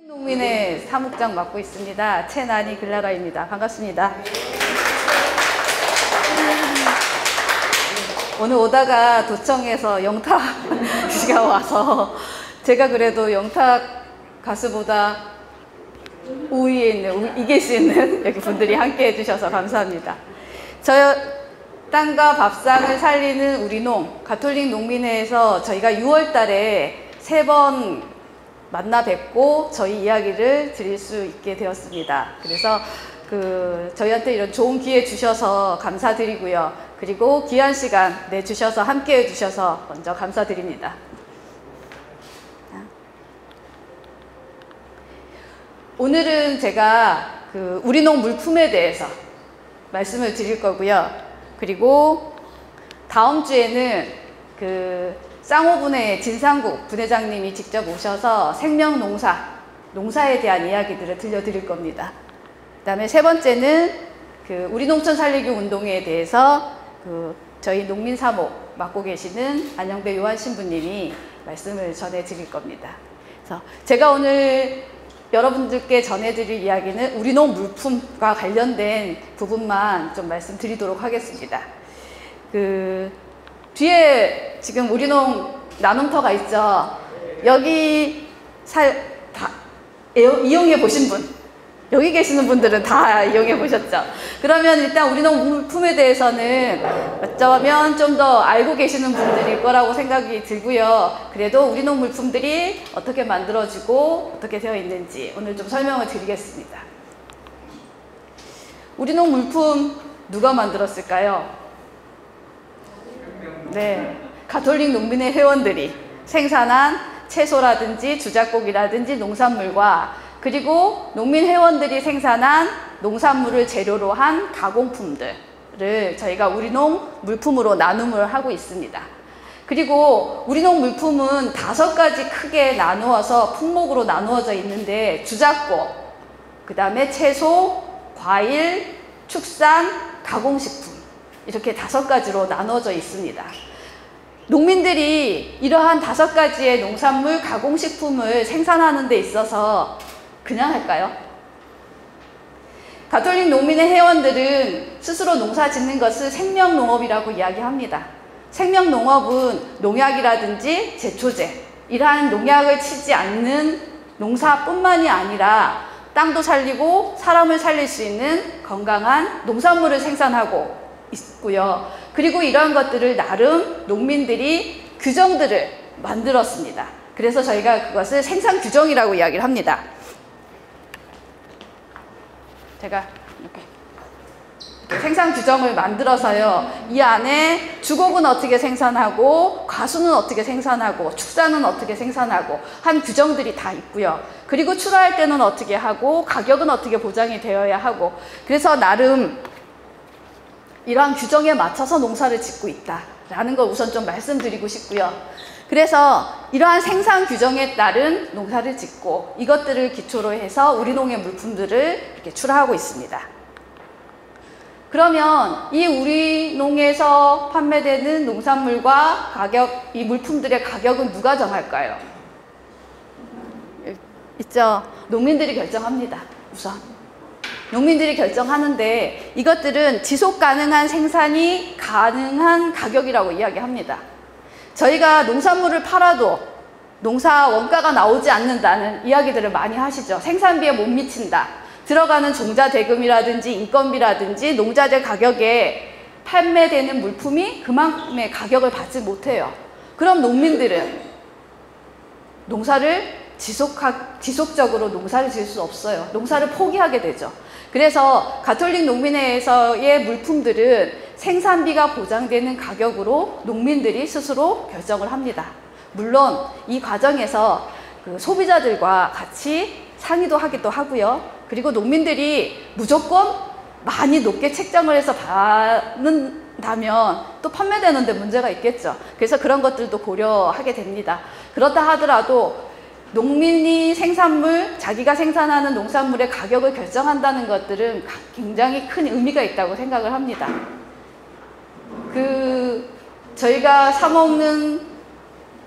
농민의 사무장 맡고 있습니다. 최난희 글라라입니다. 반갑습니다. 오늘 오다가 도청에서 영탁 씨가 와서 제가 그래도 영탁 가수보다 우위에 있는, 이길 수 있는 여기 분들이 함께 해주셔서 감사합니다. 저 땅과 밥상을 살리는 우리농 가톨릭 농민회에서 저희가 6월 달에 3번 만나 뵙고 저희 이야기를 드릴 수 있게 되었습니다. 그래서 저희한테 이런 좋은 기회 주셔서 감사드리고요. 그리고 귀한 시간 내주셔서 함께 해주셔서 먼저 감사드립니다. 오늘은 제가 우리농 물품에 대해서 말씀을 드릴 거고요. 그리고 다음 주에는 쌍호분의 진상국 분회장님이 직접 오셔서 생명농사에 대한 이야기들을 들려드릴 겁니다. 그 다음에 세 번째는 우리 농촌 살리기 운동에 대해서 저희 농민사모 맡고 계시는 안영배 요한 신부님이 말씀을 전해드릴 겁니다. 그래서 제가 오늘 여러분들께 전해드릴 이야기는 우리농 물품과 관련된 부분만 좀 말씀드리도록 하겠습니다. 뒤에 지금 우리농 나눔터가 있죠. 여기 이용해 보신 분, 여기 계시는 분들은 다 이용해 보셨죠. 그러면 일단 우리농 물품에 대해서는 어쩌면 좀 더 알고 계시는 분들일 거라고 생각이 들고요. 그래도 우리농 물품들이 어떻게 만들어지고 어떻게 되어 있는지 오늘 좀 설명을 드리겠습니다. 우리농 물품 누가 만들었을까요? 네, 가톨릭 농민회 회원들이 생산한 채소라든지 주작곡이라든지 농산물과 그리고 농민 회원들이 생산한 농산물을 재료로 한 가공품들을 저희가 우리농 물품으로 나눔을 하고 있습니다. 그리고 우리농 물품은 5가지 크게 나누어서 품목으로 나누어져 있는데 주작곡, 그 다음에 채소, 과일, 축산, 가공식품 이렇게 5가지로 나눠져 있습니다. 농민들이 이러한 5가지의 농산물, 가공식품을 생산하는 데 있어서 그냥 할까요? 가톨릭 농민의 회원들은 스스로 농사 짓는 것을 생명농업이라고 이야기합니다. 생명농업은 농약이라든지 제초제, 이러한 농약을 치지 않는 농사뿐만이 아니라 땅도 살리고 사람을 살릴 수 있는 건강한 농산물을 생산하고 있고요. 그리고 이러한 것들을 나름 농민들이 규정들을 만들었습니다. 그래서 저희가 그것을 생산 규정이라고 이야기를 합니다. 제가 이렇게 생산 규정을 만들어서요. 이 안에 주곡은 어떻게 생산하고 과수는 어떻게 생산하고 축사는 어떻게 생산하고 한 규정들이 다 있고요. 그리고 출하할 때는 어떻게 하고 가격은 어떻게 보장이 되어야 하고 그래서 나름 이러한 규정에 맞춰서 농사를 짓고 있다라는 걸 우선 좀 말씀드리고 싶고요. 그래서 이러한 생산 규정에 따른 농사를 짓고 이것들을 기초로 해서 우리농의 물품들을 이렇게 출하하고 있습니다. 그러면 이 우리농에서 판매되는 농산물과 가격, 이 물품들의 가격은 누가 정할까요? 있죠. 농민들이 결정합니다. 우선. 농민들이 결정하는데 이것들은 지속 가능한 생산이 가능한 가격이라고 이야기합니다. 저희가 농산물을 팔아도 농사 원가가 나오지 않는다는 이야기들을 많이 하시죠. 생산비에 못 미친다. 들어가는 종자 대금이라든지 인건비라든지 농자재 가격에 판매되는 물품이 그만큼의 가격을 받지 못해요. 그럼 농민들은 농사를 지속적으로 농사를 지을 수 없어요. 농사를 포기하게 되죠. 그래서 가톨릭 농민회에서의 물품들은 생산비가 보장되는 가격으로 농민들이 스스로 결정을 합니다. 물론 이 과정에서 소비자들과 같이 상의도 하기도 하고요. 그리고 농민들이 무조건 많이 높게 책정을 해서 받는다면 또 판매되는 데 문제가 있겠죠. 그래서 그런 것들도 고려하게 됩니다. 그렇다 하더라도 농민이 자기가 생산하는 농산물의 가격을 결정한다는 것들은 굉장히 큰 의미가 있다고 생각을 합니다. 저희가 사 먹는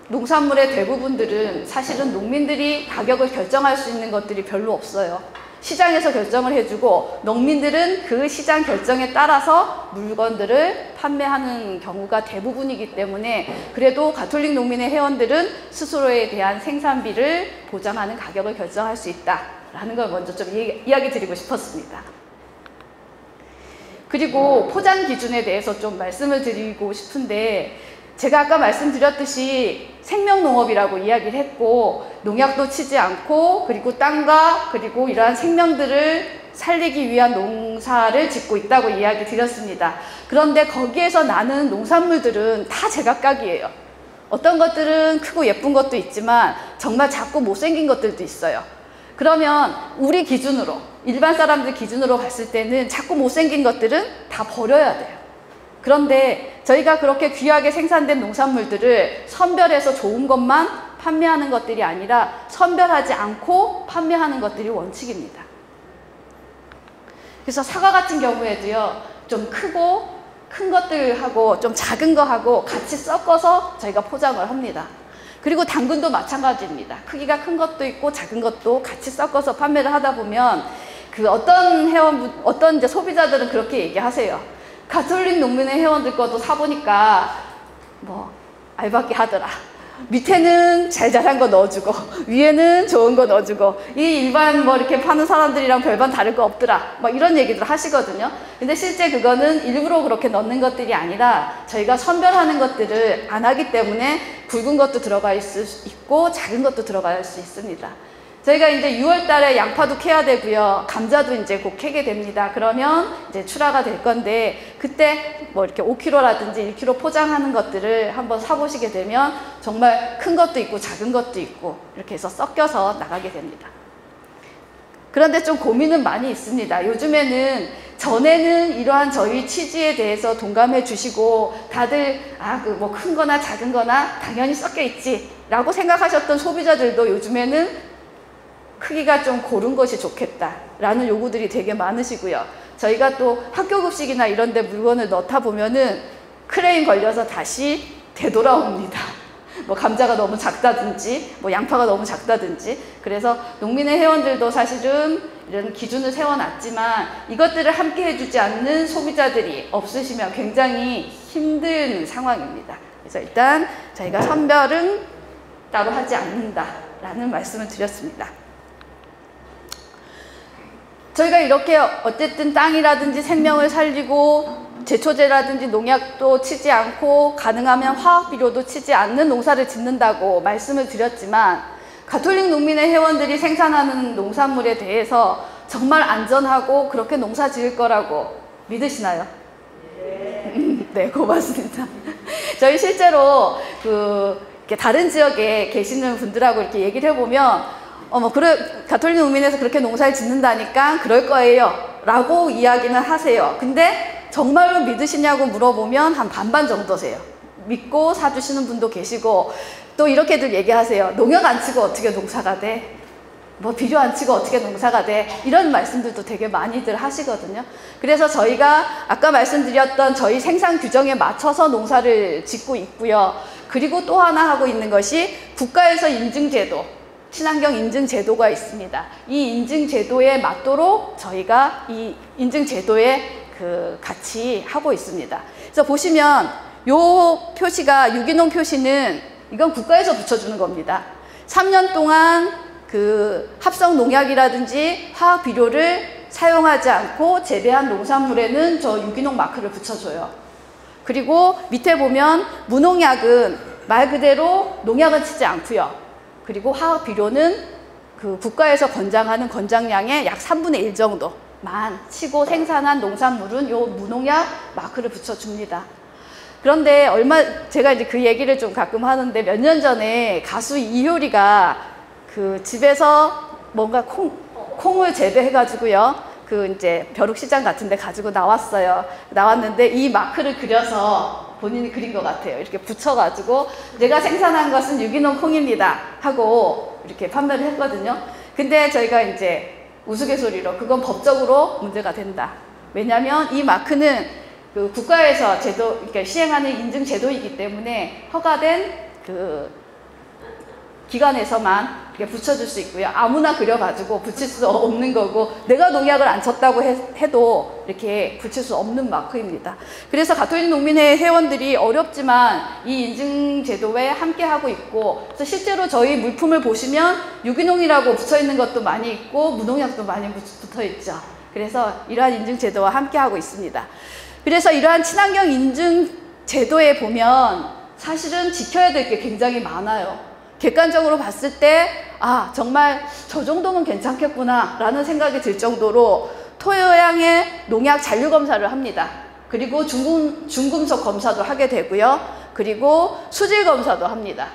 농산물의 대부분들은 사실은 농민들이 가격을 결정할 수 있는 것들이 별로 없어요. 시장에서 결정을 해주고 농민들은 그 시장 결정에 따라서 물건들을 판매하는 경우가 대부분이기 때문에 그래도 가톨릭 농민의 회원들은 스스로에 대한 생산비를 보장하는 가격을 결정할 수 있다라는 걸 먼저 좀 이야기 드리고 싶었습니다. 그리고 포장 기준에 대해서 좀 말씀을 드리고 싶은데 제가 아까 말씀드렸듯이 생명농업이라고 이야기를 했고 농약도 치지 않고 그리고 땅과 그리고 이러한 생명들을 살리기 위한 농사를 짓고 있다고 이야기 드렸습니다. 그런데 거기에서 나는 농산물들은 다 제각각이에요. 어떤 것들은 크고 예쁜 것도 있지만 정말 작고 못생긴 것들도 있어요. 그러면 우리 기준으로 일반 사람들 기준으로 봤을 때는 작고 못생긴 것들은 다 버려야 돼요. 그런데 저희가 그렇게 귀하게 생산된 농산물들을 선별해서 좋은 것만 판매하는 것들이 아니라 선별하지 않고 판매하는 것들이 원칙입니다. 그래서 사과 같은 경우에도요, 좀 크고 큰 것들하고 좀 작은 거하고 같이 섞어서 저희가 포장을 합니다. 그리고 당근도 마찬가지입니다. 크기가 큰 것도 있고 작은 것도 같이 섞어서 판매를 하다 보면 어떤 이제 소비자들은 그렇게 얘기하세요. 가톨릭 농민의 회원들 것도 사보니까 뭐 알박기 하더라. 밑에는 잘 자란 거 넣어주고 위에는 좋은 거 넣어주고 이 일반 뭐 이렇게 파는 사람들이랑 별반 다를 거 없더라. 막 이런 얘기들 하시거든요. 근데 실제 그거는 일부러 그렇게 넣는 것들이 아니라 저희가 선별하는 것들을 안 하기 때문에 굵은 것도 들어갈 수 있고 작은 것도 들어갈 수 있습니다. 저희가 이제 6월 달에 양파도 캐야 되고요. 감자도 이제 곧 캐게 됩니다. 그러면 이제 출하가 될 건데 그때 뭐 이렇게 5kg라든지 1kg 포장하는 것들을 한번 사보시게 되면 정말 큰 것도 있고 작은 것도 있고 이렇게 해서 섞여서 나가게 됩니다. 그런데 좀 고민은 많이 있습니다. 요즘에는 전에는 이러한 저희 취지에 대해서 동감해 주시고 다들 그 뭐 큰 거나 작은 거나 당연히 섞여 있지 라고 생각하셨던 소비자들도 요즘에는 크기가 좀 고른 것이 좋겠다라는 요구들이 되게 많으시고요. 저희가 또 학교급식이나 이런 데 물건을 넣다 보면은 크레인 걸려서 다시 되돌아옵니다. 뭐 감자가 너무 작다든지 뭐 양파가 너무 작다든지. 그래서 농민의 회원들도 사실은 이런 기준을 세워놨지만 이것들을 함께 해주지 않는 소비자들이 없으시면 굉장히 힘든 상황입니다. 그래서 일단 저희가 선별은 따로 하지 않는다라는 말씀을 드렸습니다. 저희가 이렇게 어쨌든 땅이라든지 생명을 살리고 제초제라든지 농약도 치지 않고 가능하면 화학비료도 치지 않는 농사를 짓는다고 말씀을 드렸지만 가톨릭 농민의 회원들이 생산하는 농산물에 대해서 정말 안전하고 그렇게 농사 지을 거라고 믿으시나요? 네, 고맙습니다. 저희 실제로 이렇게 다른 지역에 계시는 분들하고 이렇게 얘기를 해보면 그래, 가톨릭 농민에서 그렇게 농사를 짓는다니까 그럴 거예요 라고 이야기는 하세요. 근데 정말로 믿으시냐고 물어보면 한 반반 정도세요. 믿고 사주시는 분도 계시고 또 이렇게들 얘기하세요. 농약 안 치고 어떻게 농사가 돼? 뭐 비료 안 치고 어떻게 농사가 돼? 이런 말씀들도 되게 많이들 하시거든요. 그래서 저희가 아까 말씀드렸던 저희 생산 규정에 맞춰서 농사를 짓고 있고요. 그리고 또 하나 하고 있는 것이 국가에서 인증제도, 친환경 인증제도가 있습니다. 이 인증제도에 맞도록 저희가 이 인증제도에 같이 하고 있습니다. 그래서 보시면 요 표시가 유기농 표시는 이건 국가에서 붙여주는 겁니다. 3년 동안 합성 농약이라든지 화학 비료를 사용하지 않고 재배한 농산물에는 저 유기농 마크를 붙여줘요. 그리고 밑에 보면 무농약은 말 그대로 농약은 치지 않고요. 그리고 화학 비료는 국가에서 권장하는 권장량의 약 3분의 1 정도만 치고 생산한 농산물은 요 무농약 마크를 붙여줍니다. 그런데 제가 이제 그 얘기를 좀 가끔 하는데 몇 년 전에 가수 이효리가 집에서 뭔가 콩을 재배해가지고요. 이제 벼룩시장 같은 데 가지고 나왔어요. 나왔는데 이 마크를 그려서 본인이 그린 것 같아요. 이렇게 붙여가지고 내가 생산한 것은 유기농 콩입니다 하고 이렇게 판매를 했거든요. 근데 저희가 이제 우스갯소리로 그건 법적으로 문제가 된다. 왜냐하면 이 마크는 국가에서 그러니까 시행하는 인증 제도이기 때문에 허가된 기관에서만 이렇게 붙여줄 수 있고요. 아무나 그려가지고 붙일 수 없는 거고, 내가 농약을 안 쳤다고 해도 이렇게 붙일 수 없는 마크입니다. 그래서 가톨릭 농민회 회원들이 어렵지만 이 인증 제도에 함께 하고 있고, 그래서 실제로 저희 물품을 보시면 유기농이라고 붙여 있는 것도 많이 있고 무농약도 많이 붙어 있죠. 그래서 이러한 인증 제도와 함께 하고 있습니다. 그래서 이러한 친환경 인증 제도에 보면 사실은 지켜야 될 게 굉장히 많아요. 객관적으로 봤을 때 정말 저 정도면 괜찮겠구나 라는 생각이 들 정도로 토양의 농약 잔류 검사를 합니다. 그리고 중금속 검사도 하게 되고요. 그리고 수질 검사도 합니다.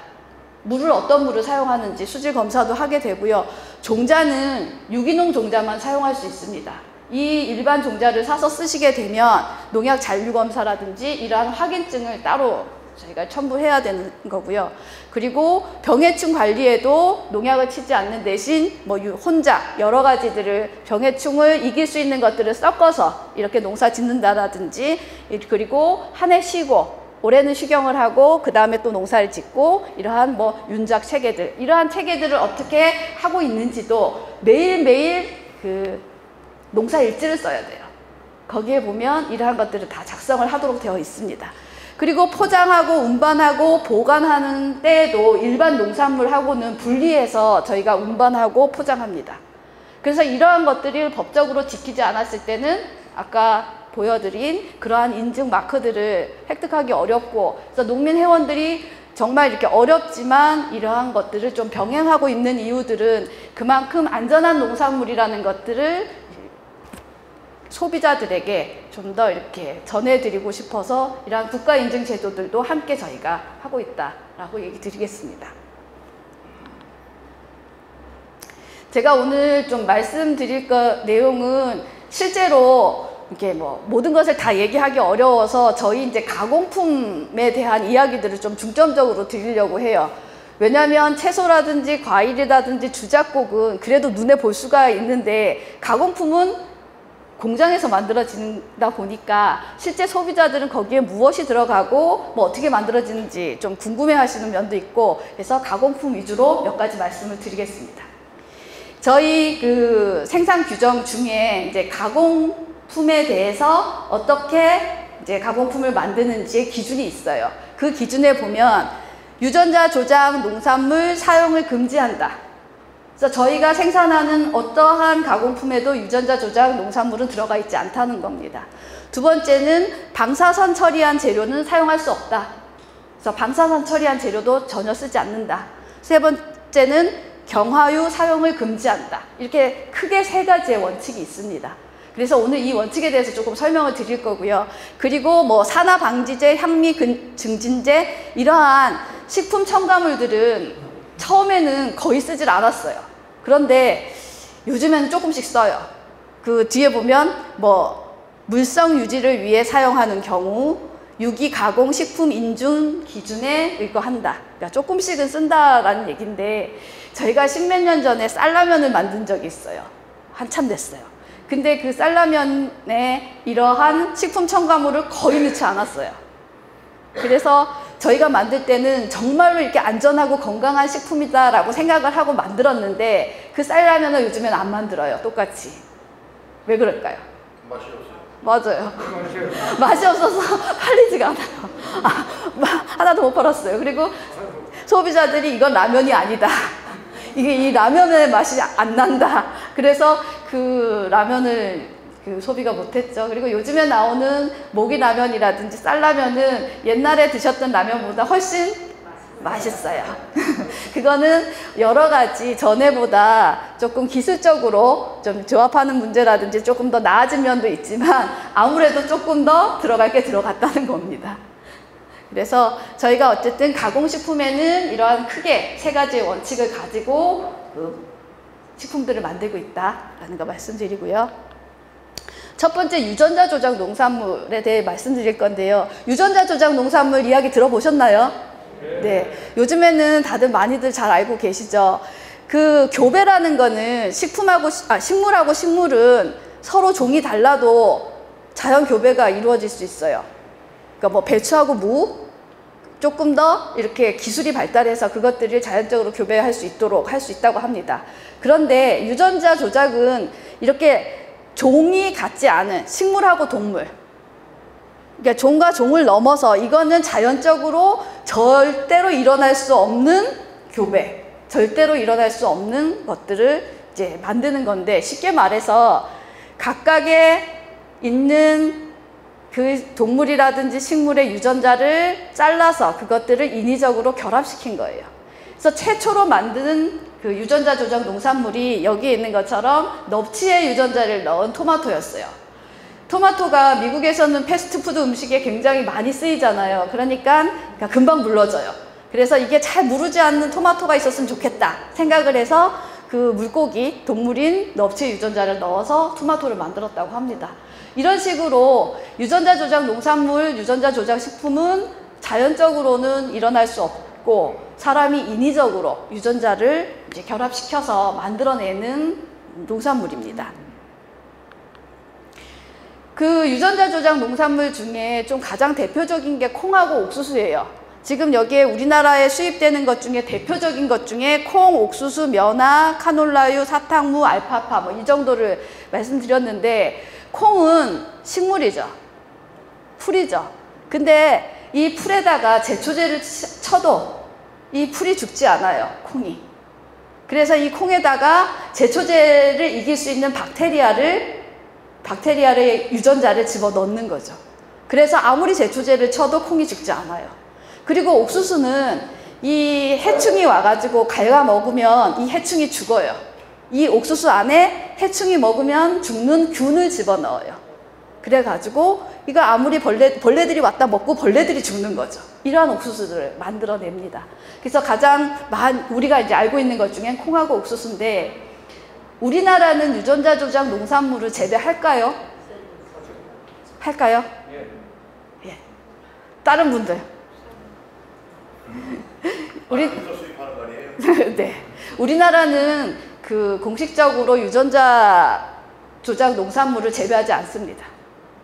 어떤 물을 사용하는지 수질 검사도 하게 되고요. 종자는 유기농 종자만 사용할 수 있습니다. 이 일반 종자를 사서 쓰시게 되면 농약 잔류 검사라든지 이러한 확인증을 따로 저희가 첨부해야 되는 거고요. 그리고 병해충 관리에도 농약을 치지 않는 대신 혼작 여러 가지들을 병해충을 이길 수 있는 것들을 섞어서 이렇게 농사 짓는다라든지, 그리고 한 해 쉬고 올해는 휴경을 하고 그 다음에 또 농사를 짓고 이러한 윤작 체계들, 이러한 체계들을 어떻게 하고 있는지도 매일매일 그 농사 일지를 써야 돼요. 거기에 보면 이러한 것들을 다 작성을 하도록 되어 있습니다. 그리고 포장하고 운반하고 보관하는 때에도 일반 농산물하고는 분리해서 저희가 운반하고 포장합니다. 그래서 이러한 것들을 법적으로 지키지 않았을 때는 아까 보여드린 그러한 인증 마크들을 획득하기 어렵고, 그래서 농민 회원들이 정말 이렇게 어렵지만 이러한 것들을 좀 병행하고 있는 이유들은 그만큼 안전한 농산물이라는 것들을 소비자들에게 좀 더 이렇게 전해드리고 싶어서 이러한 국가 인증 제도들도 함께 저희가 하고 있다라고 얘기 드리겠습니다. 제가 오늘 좀 말씀드릴 내용은 실제로 이렇게 모든 것을 다 얘기하기 어려워서 저희 이제 가공품에 대한 이야기들을 좀 중점적으로 드리려고 해요. 왜냐하면 채소라든지 과일이라든지 주작곡은 그래도 눈에 볼 수가 있는데 가공품은 공장에서 만들어진다 보니까 실제 소비자들은 거기에 무엇이 들어가고 어떻게 만들어지는지 좀 궁금해 하시는 면도 있고, 그래서 가공품 위주로 몇 가지 말씀을 드리겠습니다. 저희 그 생산 규정 중에 이제 가공품에 대해서 어떻게 이제 가공품을 만드는지의 기준이 있어요. 그 기준에 보면 유전자 조작 농산물 사용을 금지한다. 그래서 저희가 생산하는 어떠한 가공품에도 유전자 조작 농산물은 들어가 있지 않다는 겁니다. 두 번째는 방사선 처리한 재료는 사용할 수 없다. 그래서 방사선 처리한 재료도 전혀 쓰지 않는다. 세 번째는 경화유 사용을 금지한다. 이렇게 크게 세 가지의 원칙이 있습니다. 그래서 오늘 이 원칙에 대해서 조금 설명을 드릴 거고요. 그리고 산화방지제, 향미 증진제, 이러한 식품 첨가물들은 처음에는 거의 쓰질 않았어요. 그런데 요즘에는 조금씩 써요. 그 뒤에 보면 물성 유지를 위해 사용하는 경우 유기 가공 식품 인증 기준에 의거한다. 그러니까 조금씩은 쓴다라는 얘기인데, 저희가 십몇 년 전에 쌀라면을 만든 적이 있어요. 한참 됐어요. 근데 그 쌀라면에 이러한 식품 첨가물을 거의 넣지 않았어요. 그래서 저희가 만들 때는 정말로 이렇게 안전하고 건강한 식품이다라고 생각을 하고 만들었는데, 그 쌀라면을 요즘엔 안 만들어요. 똑같이. 왜 그럴까요? 맛이 없어요. 맞아요. 맛이 없어서 팔리지가 않아요. 하나도 못 팔았어요. 그리고 소비자들이 이건 라면이 아니다. 이 라면의 맛이 안 난다. 그래서 그 라면을 소비가 못했죠. 그리고 요즘에 나오는 모기라면이라든지 쌀라면은 옛날에 드셨던 라면보다 훨씬 맛있어요. 그거는 여러 가지 전에보다 조금 기술적으로 좀 조합하는 문제라든지 조금 더 나아진 면도 있지만 아무래도 조금 더 들어갈 게 들어갔다는 겁니다. 그래서 저희가 어쨌든 가공식품에는 이러한 크게 세 가지의 원칙을 가지고 식품들을 만들고 있다라는 거 말씀드리고요. 첫 번째, 유전자 조작 농산물에 대해 말씀드릴 건데요. 유전자 조작 농산물 이야기 들어보셨나요? 네. 요즘에는 다들 많이들 잘 알고 계시죠? 그 교배라는 거는 식물하고 식물은 서로 종이 달라도 자연 교배가 이루어질 수 있어요. 그러니까 배추하고 무, 조금 더 이렇게 기술이 발달해서 그것들을 자연적으로 교배할 수 있도록 할 수 있다고 합니다. 그런데 유전자 조작은 이렇게 종이 같지 않은 식물하고 동물, 그러니까 종과 종을 넘어서 이거는 자연적으로 절대로 일어날 수 없는 교배, 절대로 일어날 수 없는 것들을 이제 만드는 건데, 쉽게 말해서 각각의 있는 그 동물이라든지 식물의 유전자를 잘라서 그것들을 인위적으로 결합시킨 거예요. 그래서 최초로 만드는 그 유전자 조작 농산물이 여기 있는 것처럼 넙치의 유전자를 넣은 토마토였어요. 토마토가 미국에서는 패스트푸드 음식에 굉장히 많이 쓰이잖아요. 그러니까 금방 물러져요. 그래서 이게 잘 무르지 않는 토마토가 있었으면 좋겠다 생각을 해서 그 물고기, 동물인 넙치의 유전자를 넣어서 토마토를 만들었다고 합니다. 이런 식으로 유전자 조작 농산물, 유전자 조작 식품은 자연적으로는 일어날 수 없고 사람이 인위적으로 유전자를 이제 결합시켜서 만들어내는 농산물입니다. 그 유전자 조작 농산물 중에 좀 가장 대표적인 게 콩하고 옥수수예요. 지금 여기에 우리나라에 수입되는 것 중에 대표적인 것 중에 콩, 옥수수, 면화, 카놀라유, 사탕무, 알파파 뭐 이 정도를 말씀드렸는데, 콩은 식물이죠. 풀이죠. 근데 이 풀에다가 제초제를 쳐도 이 풀이 죽지 않아요, 콩이. 그래서 이 콩에다가 제초제를 이길 수 있는 박테리아의 유전자를 집어넣는 거죠. 그래서 아무리 제초제를 쳐도 콩이 죽지 않아요. 그리고 옥수수는 이 해충이 와가지고 갉아 먹으면 이 해충이 죽어요. 이 옥수수 안에 해충이 먹으면 죽는 균을 집어넣어요. 그래가지고 이거 아무리 벌레들이 왔다 먹고 벌레들이 죽는 거죠. 이러한 옥수수들을 만들어냅니다. 그래서 가장 우리가 이제 알고 있는 것 중엔 콩하고 옥수수인데, 우리나라는 유전자 조작 농산물을 재배할까요? 할까요? 예. 다른 분들. 네. 우리나라는 그 공식적으로 유전자 조작 농산물을 재배하지 않습니다.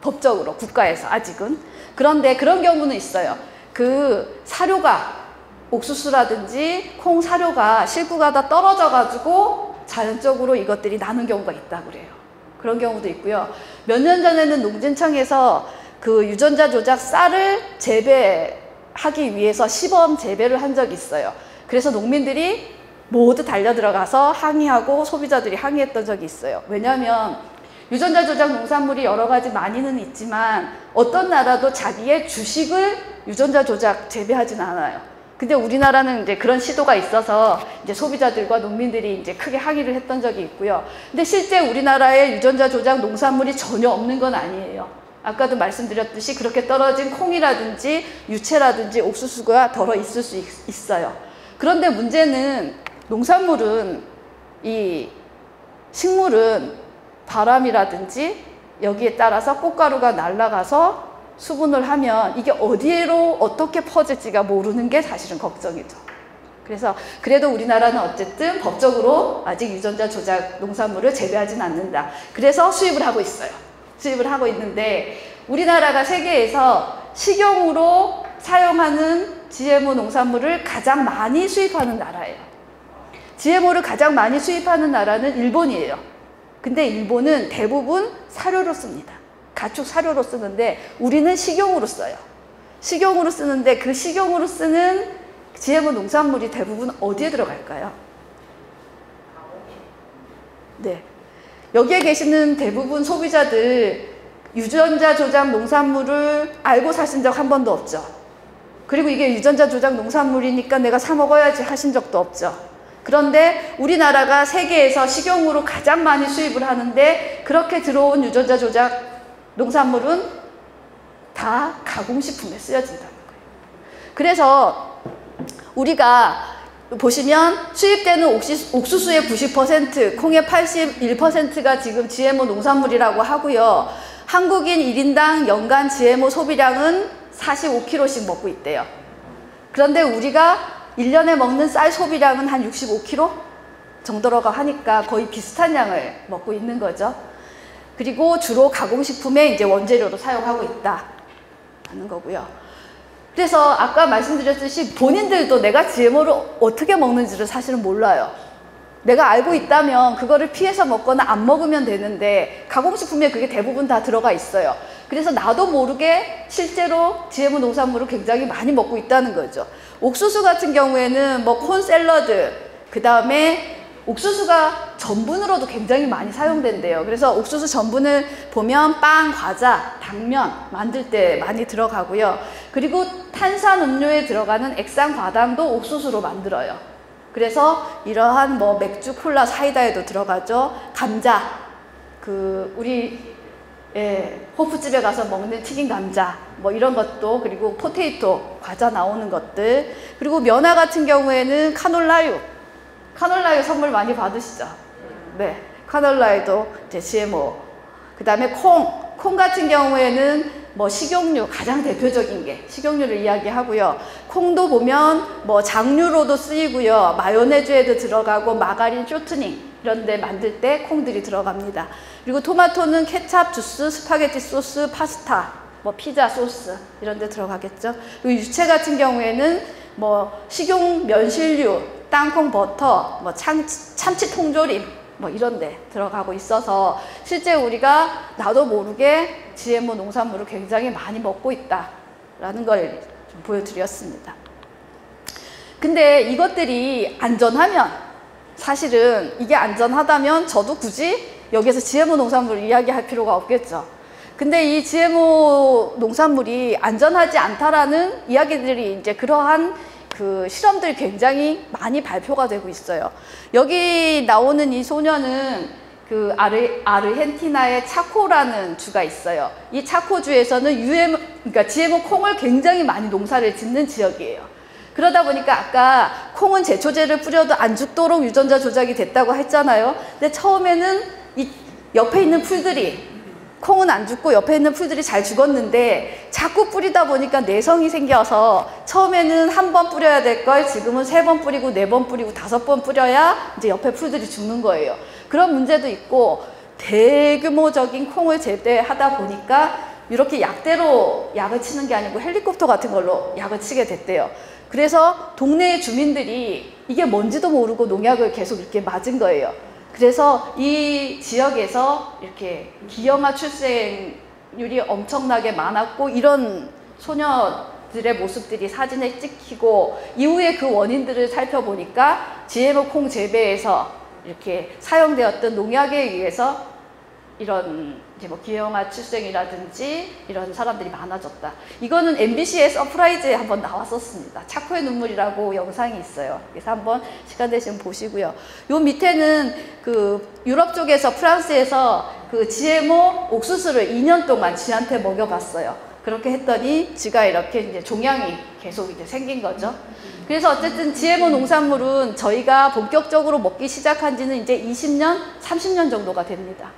법적으로, 국가에서 아직은. 그런데 그런 경우는 있어요. 그 사료가, 옥수수라든지 콩 사료가 실구가 다 떨어져가지고 자연적으로 이것들이 나는 경우가 있다고 그래요. 그런 경우도 있고요. 몇 년 전에는 농진청에서 그 유전자 조작 쌀을 재배하기 위해서 시범 재배를 한 적이 있어요. 그래서 농민들이 모두 달려들어가서 항의하고 소비자들이 항의했던 적이 있어요. 왜냐하면 유전자 조작 농산물이 여러 가지 많이는 있지만 어떤 나라도 자기의 주식을 유전자 조작 재배하진 않아요. 근데 우리나라는 이제 그런 시도가 있어서 이제 소비자들과 농민들이 이제 크게 항의를 했던 적이 있고요. 근데 실제 우리나라에 유전자 조작 농산물이 전혀 없는 건 아니에요. 아까도 말씀드렸듯이 그렇게 떨어진 콩이라든지 유채라든지 옥수수가 덜어 있을 수 있어요. 그런데 문제는 농산물은, 이 식물은 바람이라든지 여기에 따라서 꽃가루가 날아가서 수분을 하면 이게 어디로 어떻게 퍼질지가 모르는 게 사실은 걱정이죠. 그래서 그래도 우리나라는 어쨌든 법적으로 아직 유전자 조작 농산물을 재배하진 않는다. 그래서 수입을 하고 있어요. 수입을 하고 있는데, 우리나라가 세계에서 식용으로 사용하는 GMO 농산물을 가장 많이 수입하는 나라예요. GMO를 가장 많이 수입하는 나라는 일본이에요. 근데 일본은 대부분 사료로 씁니다. 가축 사료로 쓰는데 우리는 식용으로 써요. 식용으로 쓰는데 그 식용으로 쓰는 GMO 농산물이 대부분 어디에 들어갈까요? 네. 여기에 계시는 대부분 소비자들 유전자 조작 농산물을 알고 사신 적 한 번도 없죠. 그리고 이게 유전자 조작 농산물이니까 내가 사 먹어야지 하신 적도 없죠. 그런데 우리나라가 세계에서 식용으로 가장 많이 수입을 하는데, 그렇게 들어온 유전자 조작 농산물은 다 가공식품에 쓰여진다는 거예요. 그래서 우리가 보시면 수입되는 옥수수의 90%, 콩의 81%가 지금 GMO 농산물이라고 하고요. 한국인 1인당 연간 GMO 소비량은 45kg씩 먹고 있대요. 그런데 우리가 1년에 먹는 쌀 소비량은 한 65kg 정도라고 하니까 거의 비슷한 양을 먹고 있는 거죠. 그리고 주로 가공식품에 이제 원재료로 사용하고 있다 하는 거고요. 그래서 아까 말씀드렸듯이 본인들도 내가 GMO를 어떻게 먹는지를 사실은 몰라요. 내가 알고 있다면 그거를 피해서 먹거나 안 먹으면 되는데 가공식품에 그게 대부분 다 들어가 있어요. 그래서 나도 모르게 실제로 GMO 농산물을 굉장히 많이 먹고 있다는 거죠. 옥수수 같은 경우에는 뭐 콘 샐러드, 그 다음에 옥수수가 전분으로도 굉장히 많이 사용된대요. 그래서 옥수수 전분을 보면 빵, 과자, 당면 만들 때 많이 들어가고요. 그리고 탄산음료에 들어가는 액상과당도 옥수수로 만들어요. 그래서 이러한 뭐 맥주, 콜라, 사이다에도 들어가죠. 감자, 우리 호프집에 가서 먹는 튀긴 감자 뭐 이런 것도, 그리고 포테이토, 과자 나오는 것들, 그리고 면화 같은 경우에는 카놀라유 선물 많이 받으시죠? 네, 카놀라유도 이제 GMO. 그 다음에 콩 같은 경우에는 뭐 식용유, 가장 대표적인 게 식용유를 이야기하고요. 콩도 보면 뭐 장류로도 쓰이고요. 마요네즈에도 들어가고 마가린, 쇼트닝 이런 데 만들 때 콩들이 들어갑니다. 그리고 토마토는 케찹, 주스, 스파게티 소스, 파스타, 뭐 피자 소스 이런 데 들어가겠죠. 그리고 유채 같은 경우에는 뭐 식용 면실류, 땅콩 버터, 뭐 참치 통조림 뭐 이런 데 들어가고 있어서 실제 우리가 나도 모르게 GMO 농산물을 굉장히 많이 먹고 있다라는 걸 좀 보여드렸습니다. 근데 이것들이 안전하면, 사실은 이게 안전하다면 저도 굳이 여기서 GMO 농산물을 이야기할 필요가 없겠죠. 근데 이 GMO 농산물이 안전하지 않다라는 이야기들이 이제 그러한 실험들이 굉장히 많이 발표가 되고 있어요. 여기 나오는 이 소녀는 아르헨티나의 차코라는 주가 있어요. 이 차코주에서는 그러니까 GMO 콩을 굉장히 많이 농사를 짓는 지역이에요. 그러다 보니까 아까 콩은 제초제를 뿌려도 안 죽도록 유전자 조작이 됐다고 했잖아요. 근데 처음에는 이 옆에 있는 풀들이, 콩은 안 죽고 옆에 있는 풀들이 잘 죽었는데 자꾸 뿌리다 보니까 내성이 생겨서 처음에는 한 번 뿌려야 될 걸 지금은 3번 뿌리고 4번 뿌리고 5번 뿌려야 이제 옆에 풀들이 죽는 거예요. 그런 문제도 있고, 대규모적인 콩을 재배하다 보니까 이렇게 약대로 약을 치는 게 아니고 헬리콥터 같은 걸로 약을 치게 됐대요. 그래서 동네의 주민들이 이게 뭔지도 모르고 농약을 계속 이렇게 맞은 거예요. 그래서 이 지역에서 이렇게 기형아 출생률이 엄청나게 많았고, 이런 소녀들의 모습들이 사진에 찍히고, 이후에 그 원인들을 살펴보니까 GMO 콩 재배에서 이렇게 사용되었던 농약에 의해서 이런 이제 뭐 기형아 출생이라든지 이런 사람들이 많아졌다. 이거는 MBC의 서프라이즈에 한번 나왔었습니다. 차코의 눈물이라고 영상이 있어요. 그래서 한번 시간 되시면 보시고요. 요 밑에는 유럽 쪽에서, 프랑스에서 GMO 옥수수를 2년 동안 쥐한테 먹여봤어요. 그렇게 했더니 쥐가 이렇게 이제 종양이 계속 이제 생긴 거죠. 그래서 어쨌든 GMO 농산물은 저희가 본격적으로 먹기 시작한 지는 이제 20년, 30년 정도가 됩니다.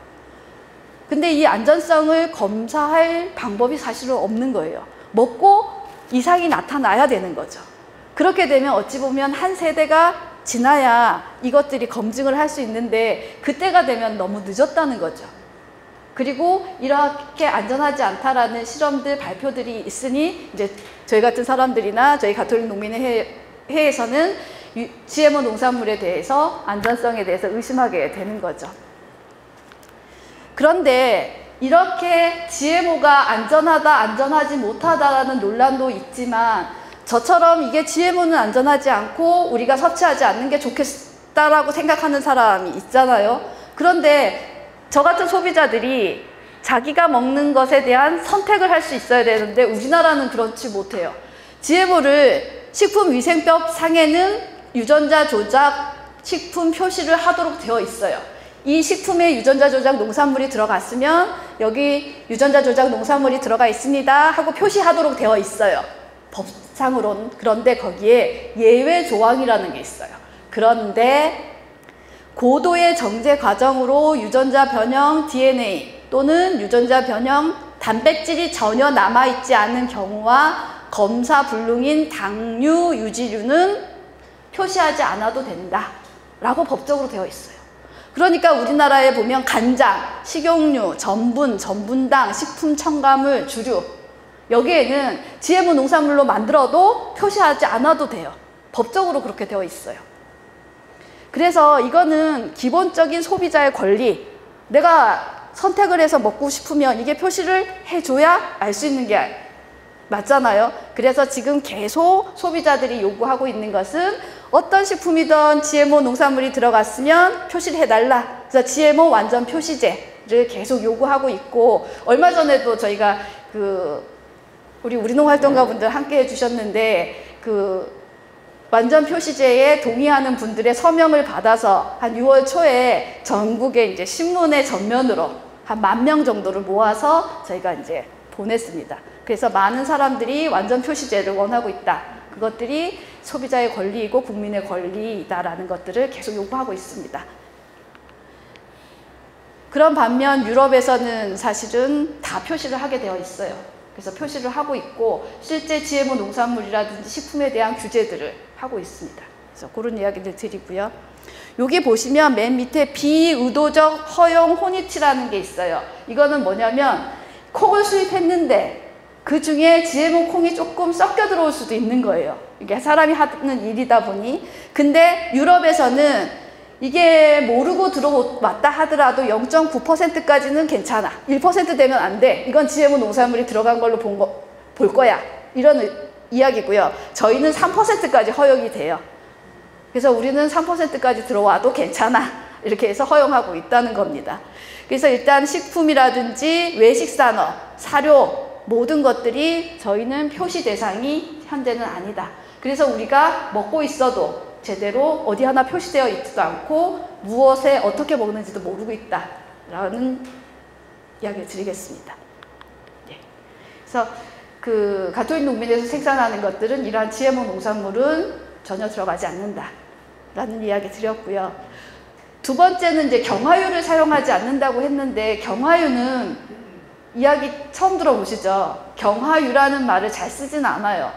근데 이 안전성을 검사할 방법이 사실은 없는 거예요. 먹고 이상이 나타나야 되는 거죠. 그렇게 되면 어찌 보면 한 세대가 지나야 이것들이 검증을 할 수 있는데, 그때가 되면 너무 늦었다는 거죠. 그리고 이렇게 안전하지 않다라는 실험들, 발표들이 있으니 이제 저희 같은 사람들이나 저희 가톨릭 농민회에서는 GMO 농산물에 대해서, 안전성에 대해서 의심하게 되는 거죠. 그런데 이렇게 GMO가 안전하다, 안전하지 못하다라는 논란도 있지만, 저처럼 이게 GMO는 안전하지 않고 우리가 섭취하지 않는 게 좋겠다라고 생각하는 사람이 있잖아요. 그런데 저 같은 소비자들이 자기가 먹는 것에 대한 선택을 할 수 있어야 되는데 우리나라는 그렇지 못해요. GMO를 식품위생법 상에는 유전자 조작 식품 표시를 하도록 되어 있어요. 이 식품에 유전자 조작 농산물이 들어갔으면 여기 유전자 조작 농산물이 들어가 있습니다 하고 표시하도록 되어 있어요. 법상으로는. 그런데 거기에 예외 조항이라는 게 있어요. 그런데 고도의 정제 과정으로 유전자 변형 DNA 또는 유전자 변형 단백질이 전혀 남아있지 않은 경우와 검사 불능인 당류 유지류는 표시하지 않아도 된다 라고 법적으로 되어 있어요. 그러니까 우리나라에 보면 간장, 식용유, 전분, 전분당, 식품 첨가물, 주류 여기에는 GMO 농산물로 만들어도 표시하지 않아도 돼요. 법적으로 그렇게 되어 있어요. 그래서 이거는 기본적인 소비자의 권리, 내가 선택을 해서 먹고 싶으면 이게 표시를 해줘야 알 수 있는 게 맞잖아요. 그래서 지금 계속 소비자들이 요구하고 있는 것은 어떤 식품이든 GMO 농산물이 들어갔으면 표시를 해달라. 그래서 GMO 완전 표시제를 계속 요구하고 있고, 얼마 전에도 저희가 우리 우리농 활동가분들 함께 해주셨는데, 완전 표시제에 동의하는 분들의 서명을 받아서 한 6월 초에 전국에 이제 신문의 전면으로 한 10,000명 정도를 모아서 저희가 이제 보냈습니다. 그래서 많은 사람들이 완전 표시제를 원하고 있다. 그것들이 소비자의 권리이고 국민의 권리이다라는 것들을 계속 요구하고 있습니다. 그런 반면 유럽에서는 사실은 다 표시를 하게 되어 있어요. 그래서 표시를 하고 있고 실제 GMO 농산물이라든지 식품에 대한 규제들을 하고 있습니다. 그래서 그런 이야기를 드리고요. 여기 보시면 맨 밑에 비의도적 허용 혼입치라는 게 있어요. 이거는 뭐냐면 콩을 수입했는데 그 중에 GMO 콩이 조금 섞여 들어올 수도 있는 거예요. 이게 사람이 하는 일이다 보니. 근데 유럽에서는 이게 모르고 들어왔다 하더라도 0.9%까지는 괜찮아. 1% 되면 안 돼. 이건 GMO 농산물이 들어간 걸로 볼 거야. 이런 이야기고요. 저희는 3%까지 허용이 돼요. 그래서 우리는 3%까지 들어와도 괜찮아. 이렇게 해서 허용하고 있다는 겁니다. 그래서 일단 식품이라든지 외식산업, 사료 모든 것들이 저희는 표시 대상이 현재는 아니다. 그래서 우리가 먹고 있어도 제대로 어디 하나 표시되어 있지도 않고 무엇에 어떻게 먹는지도 모르고 있다라는 이야기를 드리겠습니다. 예. 그래서 가톨릭 농민에서 생산하는 것들은 이러한 GMO 농산물은 전혀 들어가지 않는다라는 이야기 드렸고요. 두 번째는 이제 경화유를 사용하지 않는다고 했는데 경화유는 이야기 처음 들어보시죠? 경화유라는 말을 잘 쓰진 않아요.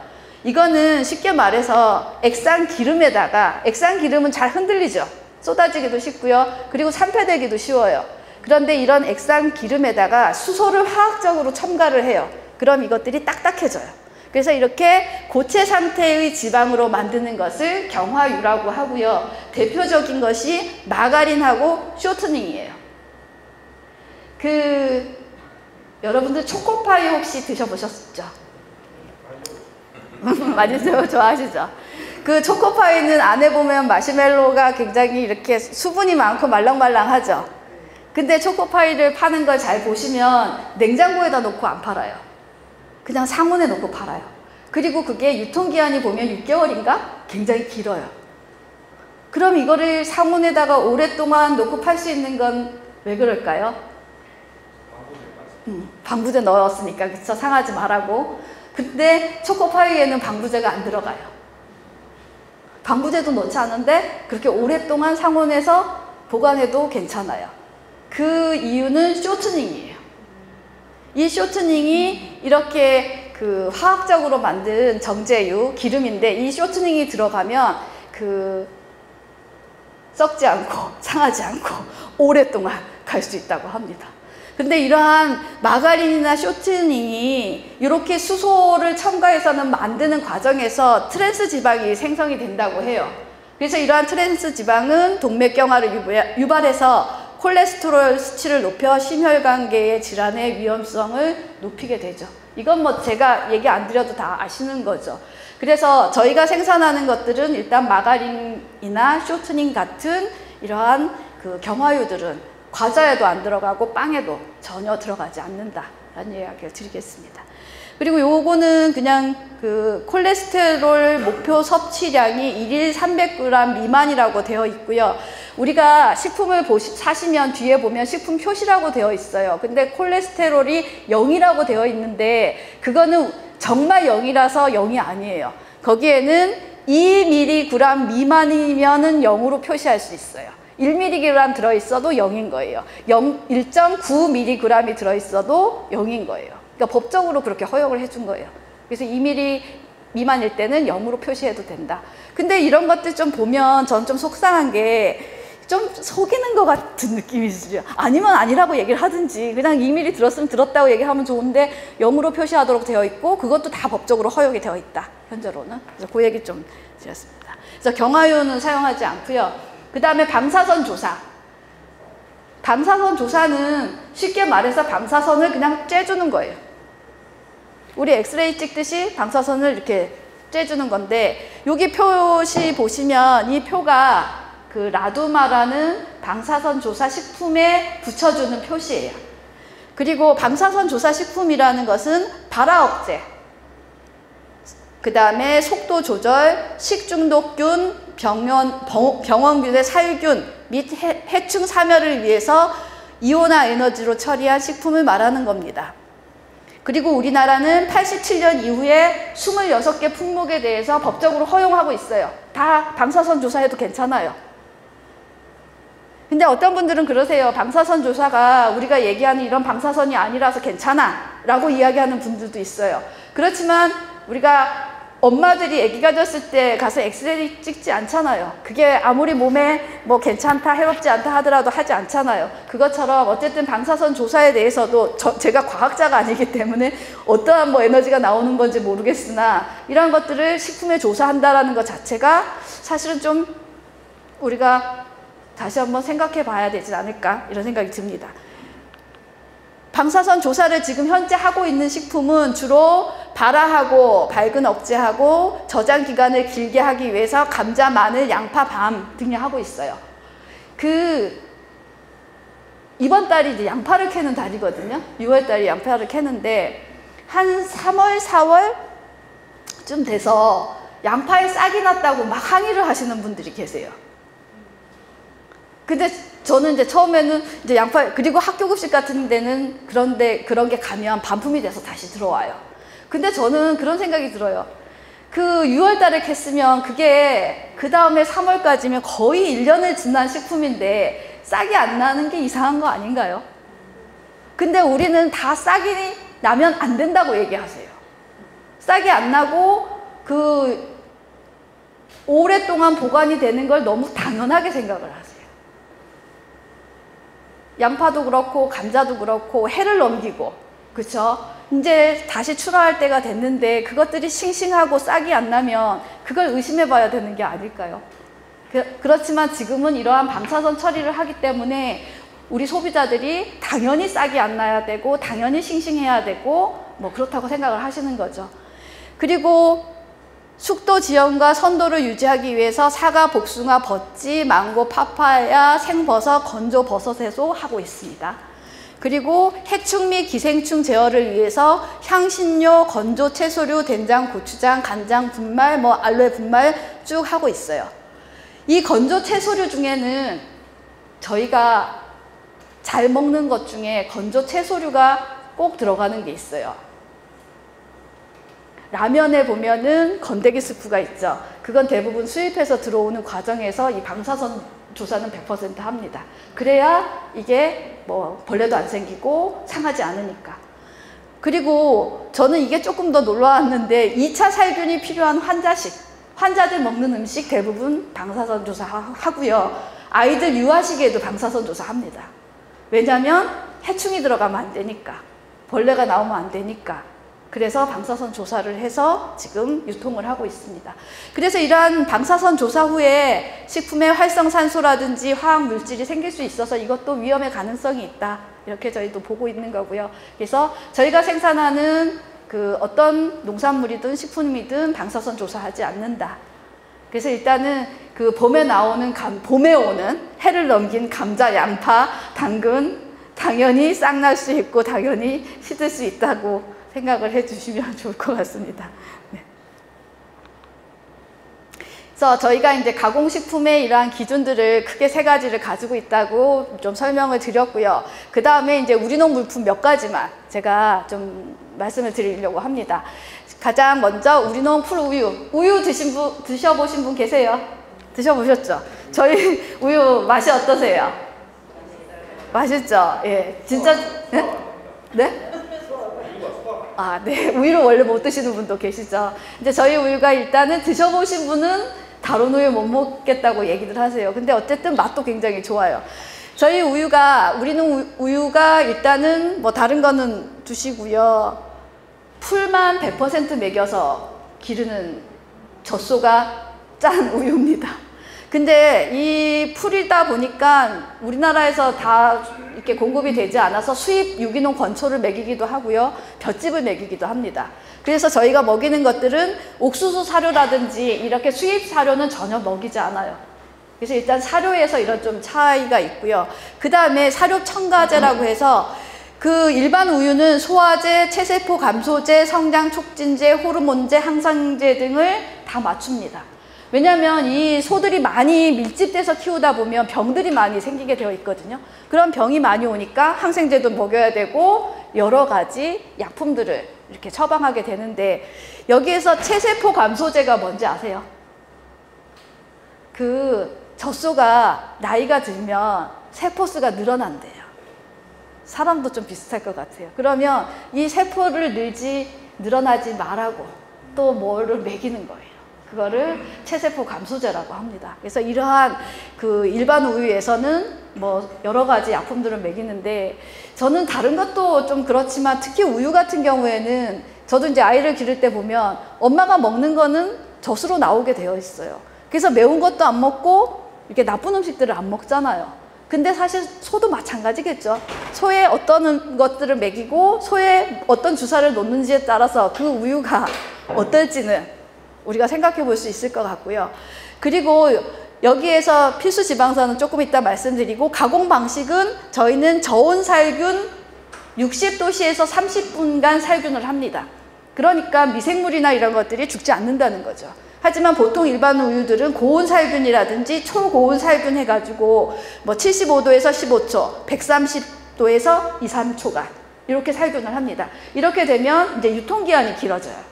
이거는 쉽게 말해서 액상기름에다가, 액상기름은 잘 흔들리죠. 쏟아지기도 쉽고요. 그리고 산패되기도 쉬워요. 그런데 이런 액상기름에다가 수소를 화학적으로 첨가를 해요. 그럼 이것들이 딱딱해져요. 그래서 이렇게 고체 상태의 지방으로 만드는 것을 경화유라고 하고요. 대표적인 것이 마가린하고 쇼트닝이에요. 여러분들 초코파이 혹시 드셔보셨죠? 많이 좋아하시죠? 그 초코파이는 안에 보면 마시멜로가 굉장히 이렇게 수분이 많고 말랑말랑하죠? 근데 초코파이를 파는 걸 잘 보시면 냉장고에다 놓고 안 팔아요. 그냥 상온에 놓고 팔아요. 그리고 그게 유통기한이 보면 6개월인가? 굉장히 길어요. 그럼 이거를 상온에다가 오랫동안 놓고 팔 수 있는 건 왜 그럴까요? 방부제 넣었으니까, 그쵸? 상하지 말라고. 근데 초코파이에는 방부제가 안 들어가요. 방부제도 넣지 않은데 그렇게 오랫동안 상온에서 보관해도 괜찮아요. 그 이유는 쇼트닝이에요. 이 쇼트닝이 이렇게 화학적으로 만든 정제유, 기름인데 이 쇼트닝이 들어가면 썩지 않고 상하지 않고 오랫동안 갈 수 있다고 합니다. 근데 이러한 마가린이나 쇼트닝이 이렇게 수소를 첨가해서는 만드는 과정에서 트랜스 지방이 생성이 된다고 해요. 그래서 이러한 트랜스 지방은 동맥경화를 유발해서 콜레스테롤 수치를 높여 심혈관계의 질환의 위험성을 높이게 되죠. 이건 뭐 제가 얘기 안 드려도 다 아시는 거죠. 그래서 저희가 생산하는 것들은 일단 마가린이나 쇼트닝 같은 이러한 경화유들은 과자에도 안 들어가고 빵에도 전혀 들어가지 않는다라는 이야기를 드리겠습니다. 그리고 요거는 그냥 콜레스테롤 목표 섭취량이 1일 300g 미만이라고 되어 있고요. 우리가 식품을 사시면 뒤에 보면 식품 표시라고 되어 있어요. 근데 콜레스테롤이 0이라고 되어 있는데 그거는 정말 0이라서 0이 아니에요. 거기에는 2mg 미만이면은 0으로 표시할 수 있어요. 1mg 들어있어도 0인 거예요. 1.9mg이 들어있어도 0인 거예요. 그러니까 법적으로 그렇게 허용을 해준 거예요. 그래서 2mg 미만일 때는 0으로 표시해도 된다. 근데 이런 것들 좀 보면 전 좀 속상한 게 좀 속이는 것 같은 느낌이죠. 아니면 아니라고 얘기를 하든지 그냥 이미리 들었으면 들었다고 얘기하면 좋은데 0으로 표시하도록 되어 있고 그것도 다 법적으로 허용이 되어 있다. 현재로는. 그래서 그 얘기 좀 드렸습니다. 그래서 경화유는 사용하지 않고요. 그 다음에 방사선 조사. 방사선 조사는 쉽게 말해서 방사선을 그냥 쬐주는 거예요. 우리 엑스레이 찍듯이 방사선을 이렇게 쬐주는 건데 여기 표시 보시면 이 표가 그 라두마라는 방사선 조사 식품에 붙여주는 표시예요. 그리고 방사선 조사 식품이라는 것은 발화 억제, 그 다음에 속도 조절, 식중독균, 병원균의 살균 및 해충 사멸을 위해서 이온화 에너지로 처리한 식품을 말하는 겁니다. 그리고 우리나라는 87년 이후에 26개 품목에 대해서 법적으로 허용하고 있어요. 다 방사선 조사해도 괜찮아요. 근데 어떤 분들은 그러세요. 방사선 조사가 우리가 얘기하는 이런 방사선이 아니라서 괜찮아 라고 이야기하는 분들도 있어요. 그렇지만 우리가 엄마들이 아기가 졌을 때 가서 엑스레이 찍지 않잖아요. 그게 아무리 몸에 뭐 괜찮다, 해롭지 않다 하더라도 하지 않잖아요. 그것처럼 어쨌든 방사선 조사에 대해서도 제가 과학자가 아니기 때문에 어떠한 뭐 에너지가 나오는 건지 모르겠으나 이런 것들을 식품에 조사한다라는 것 자체가 사실은 좀 우리가 다시 한번 생각해 봐야 되지 않을까 이런 생각이 듭니다. 방사선 조사를 지금 현재 하고 있는 식품은 주로 발화하고 발근 억제하고 저장 기간을 길게 하기 위해서 감자, 마늘, 양파, 밤 등을 하고 있어요. 이번 달이 이제 양파를 캐는 달이거든요. 6월 달이 양파를 캐는데 한 3월, 4월쯤 돼서 양파에 싹이 났다고 막 항의를 하시는 분들이 계세요. 근데 저는 이제 처음에는 이제 양파, 그리고 학교 급식 같은 데는 그런 게 가면 반품이 돼서 다시 들어와요. 근데 저는 그런 생각이 들어요. 그 6월 달에 캤으면 그게 그 다음에 3월까지면 거의 1년을 지난 식품인데 싹이 안 나는 게 이상한 거 아닌가요? 근데 우리는 다 싹이 나면 안 된다고 얘기하세요. 싹이 안 나고 오랫동안 보관이 되는 걸 너무 당연하게 생각을 하세요. 양파도 그렇고 감자도 그렇고 해를 넘기고 그렇죠? 이제 다시 출하할 때가 됐는데 그것들이 싱싱하고 싹이 안 나면 그걸 의심해 봐야 되는 게 아닐까요? 그렇지만 지금은 이러한 방사선 처리를 하기 때문에 우리 소비자들이 당연히 싹이 안 나야 되고 당연히 싱싱해야 되고 뭐 그렇다고 생각을 하시는 거죠. 그리고 숙도 지형과 선도를 유지하기 위해서 사과, 복숭아, 버찌, 망고, 파파야, 생버섯, 건조 버섯에도 하고 있습니다. 그리고 해충 및 기생충 제어를 위해서 향신료, 건조 채소류, 된장, 고추장, 간장, 분말, 뭐 알로에 분말 쭉 하고 있어요. 이 건조 채소류 중에는 저희가 잘 먹는 것 중에 건조 채소류가 꼭 들어가는 게 있어요. 라면에 보면은 건더기 스프가 있죠. 그건 대부분 수입해서 들어오는 과정에서 이 방사선 조사는 100% 합니다. 그래야 이게 뭐 벌레도 안 생기고 상하지 않으니까. 그리고 저는 이게 조금 더 놀라웠는데 2차 살균이 필요한 환자들 먹는 음식 대부분 방사선 조사하고요. 아이들 유아시기에도 방사선 조사합니다. 왜냐하면 해충이 들어가면 안 되니까. 벌레가 나오면 안 되니까. 그래서 방사선 조사를 해서 지금 유통을 하고 있습니다. 그래서 이러한 방사선 조사 후에 식품에 활성산소라든지 화학물질이 생길 수 있어서 이것도 위험의 가능성이 있다. 이렇게 저희도 보고 있는 거고요. 그래서 저희가 생산하는 그 어떤 농산물이든 식품이든 방사선 조사하지 않는다. 그래서 일단은 그 봄에 오는 해를 넘긴 감자, 양파, 당근 당연히 싹 날 수 있고 당연히 시들 수 있다고 생각을 해주시면 좋을 것 같습니다. 네. 그래서 저희가 이제 가공식품의 이러한 기준들을 크게 3가지를 가지고 있다고 좀 설명을 드렸고요. 그 다음에 이제 우리농 물품 몇 가지만 제가 좀 말씀을 드리려고 합니다. 가장 먼저 우리농 풀우유. 우유 드셔보신 분 계세요? 드셔보셨죠? 저희 우유 맛이 어떠세요? 맛있죠? 예, 진짜 네? 네? 아, 네. 우유를 원래 못 드시는 분도 계시죠. 이제 저희 우유가 일단은 드셔보신 분은 다른 우유 못 먹겠다고 얘기들 하세요. 근데 어쨌든 맛도 굉장히 좋아요. 저희 우유가, 우리는 우유가 일단은 뭐 다른 거는 두시고요. 풀만 100% 먹여서 기르는 젖소가 짠 우유입니다. 근데 이 풀이다 보니까 우리나라에서 다 이렇게 공급이 되지 않아서 수입 유기농 건초를 먹이기도 하고요. 볏짚을 먹이기도 합니다. 그래서 저희가 먹이는 것들은 옥수수 사료라든지 이렇게 수입 사료는 전혀 먹이지 않아요. 그래서 일단 사료에서 이런 좀 차이가 있고요. 그 다음에 사료 첨가제라고 해서 그 일반 우유는 소화제, 체세포 감소제, 성장 촉진제, 호르몬제, 항산제 등을 다 맞춥니다. 왜냐하면 이 소들이 많이 밀집돼서 키우다 보면 병들이 많이 생기게 되어 있거든요. 그런 병이 많이 오니까 항생제도 먹여야 되고 여러 가지 약품들을 이렇게 처방하게 되는데, 여기에서 체세포 감소제가 뭔지 아세요? 그 젖소가 나이가 들면 세포수가 늘어난대요. 사람도 좀 비슷할 것 같아요. 그러면 이 세포를 늘어나지 말라고 또 뭐를 먹이는 거예요. 그거를 체세포 감소제라고 합니다. 그래서 이러한 그 일반 우유에서는 뭐 여러 가지 약품들을 먹이는데, 저는 다른 것도 좀 그렇지만 특히 우유 같은 경우에는 저도 이제 아이를 기를 때 보면 엄마가 먹는 거는 젖으로 나오게 되어 있어요. 그래서 매운 것도 안 먹고 이렇게 나쁜 음식들을 안 먹잖아요. 근데 사실 소도 마찬가지겠죠. 소에 어떤 것들을 먹이고 소에 어떤 주사를 놓는지에 따라서 그 우유가 어떨지는 우리가 생각해 볼 수 있을 것 같고요. 그리고 여기에서 필수 지방산은 조금 이따 말씀드리고, 가공 방식은 저희는 저온 살균 60도씨에서 30분간 살균을 합니다. 그러니까 미생물이나 이런 것들이 죽지 않는다는 거죠. 하지만 보통 일반 우유들은 고온 살균이라든지 초고온 살균 해가지고 뭐 75도에서 15초, 130도에서 2, 3초간 이렇게 살균을 합니다. 이렇게 되면 이제 유통기한이 길어져요.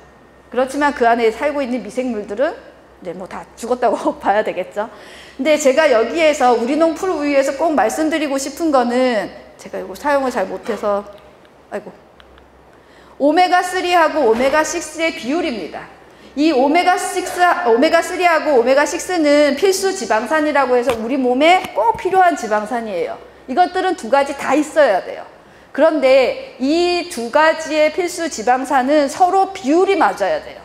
그렇지만 그 안에 살고 있는 미생물들은 이제 뭐 다 죽었다고 봐야 되겠죠. 근데 제가 여기에서 우리농 풀 우유에서 꼭 말씀드리고 싶은 거는, 제가 이거 사용을 잘 못해서, 아이고, 오메가3하고 오메가6의 비율입니다. 이 오메가3하고 오메가6는 필수 지방산이라고 해서 우리 몸에 꼭 필요한 지방산이에요. 이것들은 두 가지 다 있어야 돼요. 그런데 이 두 가지의 필수 지방산은 서로 비율이 맞아야 돼요.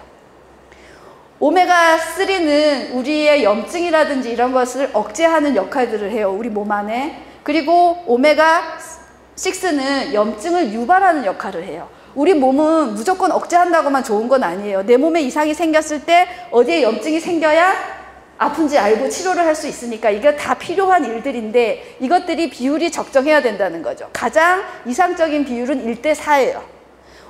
오메가3는 우리의 염증이라든지 이런 것을 억제하는 역할들을 해요, 우리 몸 안에. 그리고 오메가6는 염증을 유발하는 역할을 해요. 우리 몸은 무조건 억제한다고만 좋은 건 아니에요. 내 몸에 이상이 생겼을 때 어디에 염증이 생겨야 아픈지 알고 치료를 할 수 있으니까 이게 다 필요한 일들인데, 이것들이 비율이 적정해야 된다는 거죠. 가장 이상적인 비율은 1대4예요.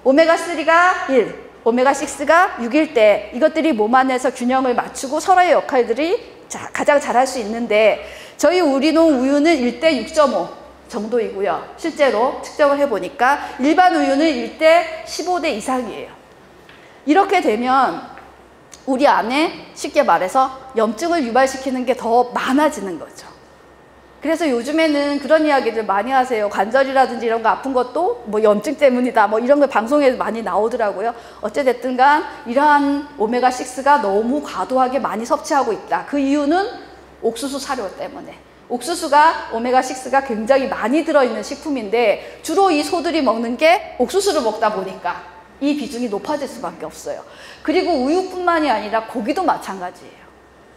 오메가3가 1, 오메가6가 6일 때 이것들이 몸 안에서 균형을 맞추고 서로의 역할들이 가장 잘할 수 있는데, 저희 우리농 우유는 1대6.5 정도이고요. 실제로 측정을 해보니까 일반 우유는 1대 15대 이상이에요. 이렇게 되면 우리 안에 쉽게 말해서 염증을 유발시키는 게 더 많아지는 거죠. 그래서 요즘에는 그런 이야기들 많이 하세요. 관절이라든지 이런 거 아픈 것도 뭐 염증 때문이다, 뭐 이런 거 방송에 많이 나오더라고요. 어찌됐든 간 이러한 오메가6가 너무 과도하게 많이 섭취하고 있다. 그 이유는 옥수수 사료 때문에. 옥수수가 오메가6가 굉장히 많이 들어있는 식품인데, 주로 이 소들이 먹는 게 옥수수를 먹다 보니까 이 비중이 높아질 수밖에 없어요. 그리고 우유뿐만이 아니라 고기도 마찬가지예요.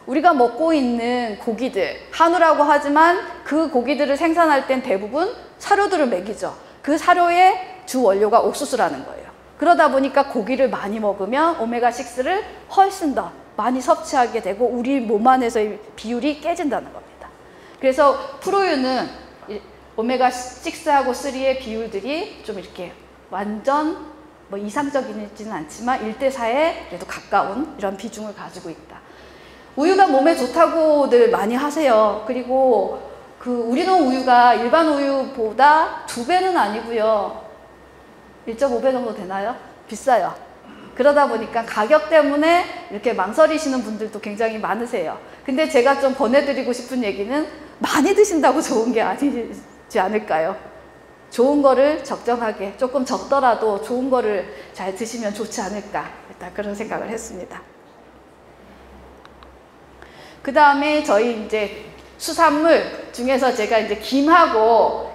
우리가 먹고 있는 고기들, 한우라고 하지만 그 고기들을 생산할 땐 대부분 사료들을 먹이죠. 그 사료의 주 원료가 옥수수라는 거예요. 그러다 보니까 고기를 많이 먹으면 오메가6를 훨씬 더 많이 섭취하게 되고 우리 몸 안에서의 비율이 깨진다는 겁니다. 그래서 풀우유는 오메가6하고 3의 비율들이 좀 이렇게 완전 뭐 이상적이지는 않지만 1대4에 그래도 가까운 이런 비중을 가지고 있다. 우유가 몸에 좋다고들 많이 하세요. 그리고 그 우리농 우유가 일반 우유보다 2배는 아니고요. 1.5배 정도 되나요? 비싸요. 그러다 보니까 가격 때문에 이렇게 망설이시는 분들도 굉장히 많으세요. 근데 제가 좀 권해드리고 싶은 얘기는, 많이 드신다고 좋은 게 아니지 않을까요? 좋은 거를 적정하게, 조금 적더라도 좋은 거를 잘 드시면 좋지 않을까, 일단 그런 생각을 했습니다. 그 다음에 저희 이제 수산물 중에서 제가 이제 김하고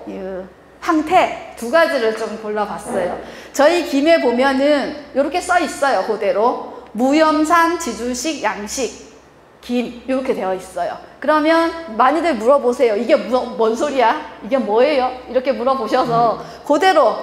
황태 두 가지를 좀 골라봤어요. 저희 김에 보면은 이렇게 써 있어요. 그대로 무염산, 지주식, 양식, 김 이렇게 되어 있어요. 그러면 많이들 물어보세요. 이게 뭔 소리야? 이게 뭐예요? 이렇게 물어보셔서 그대로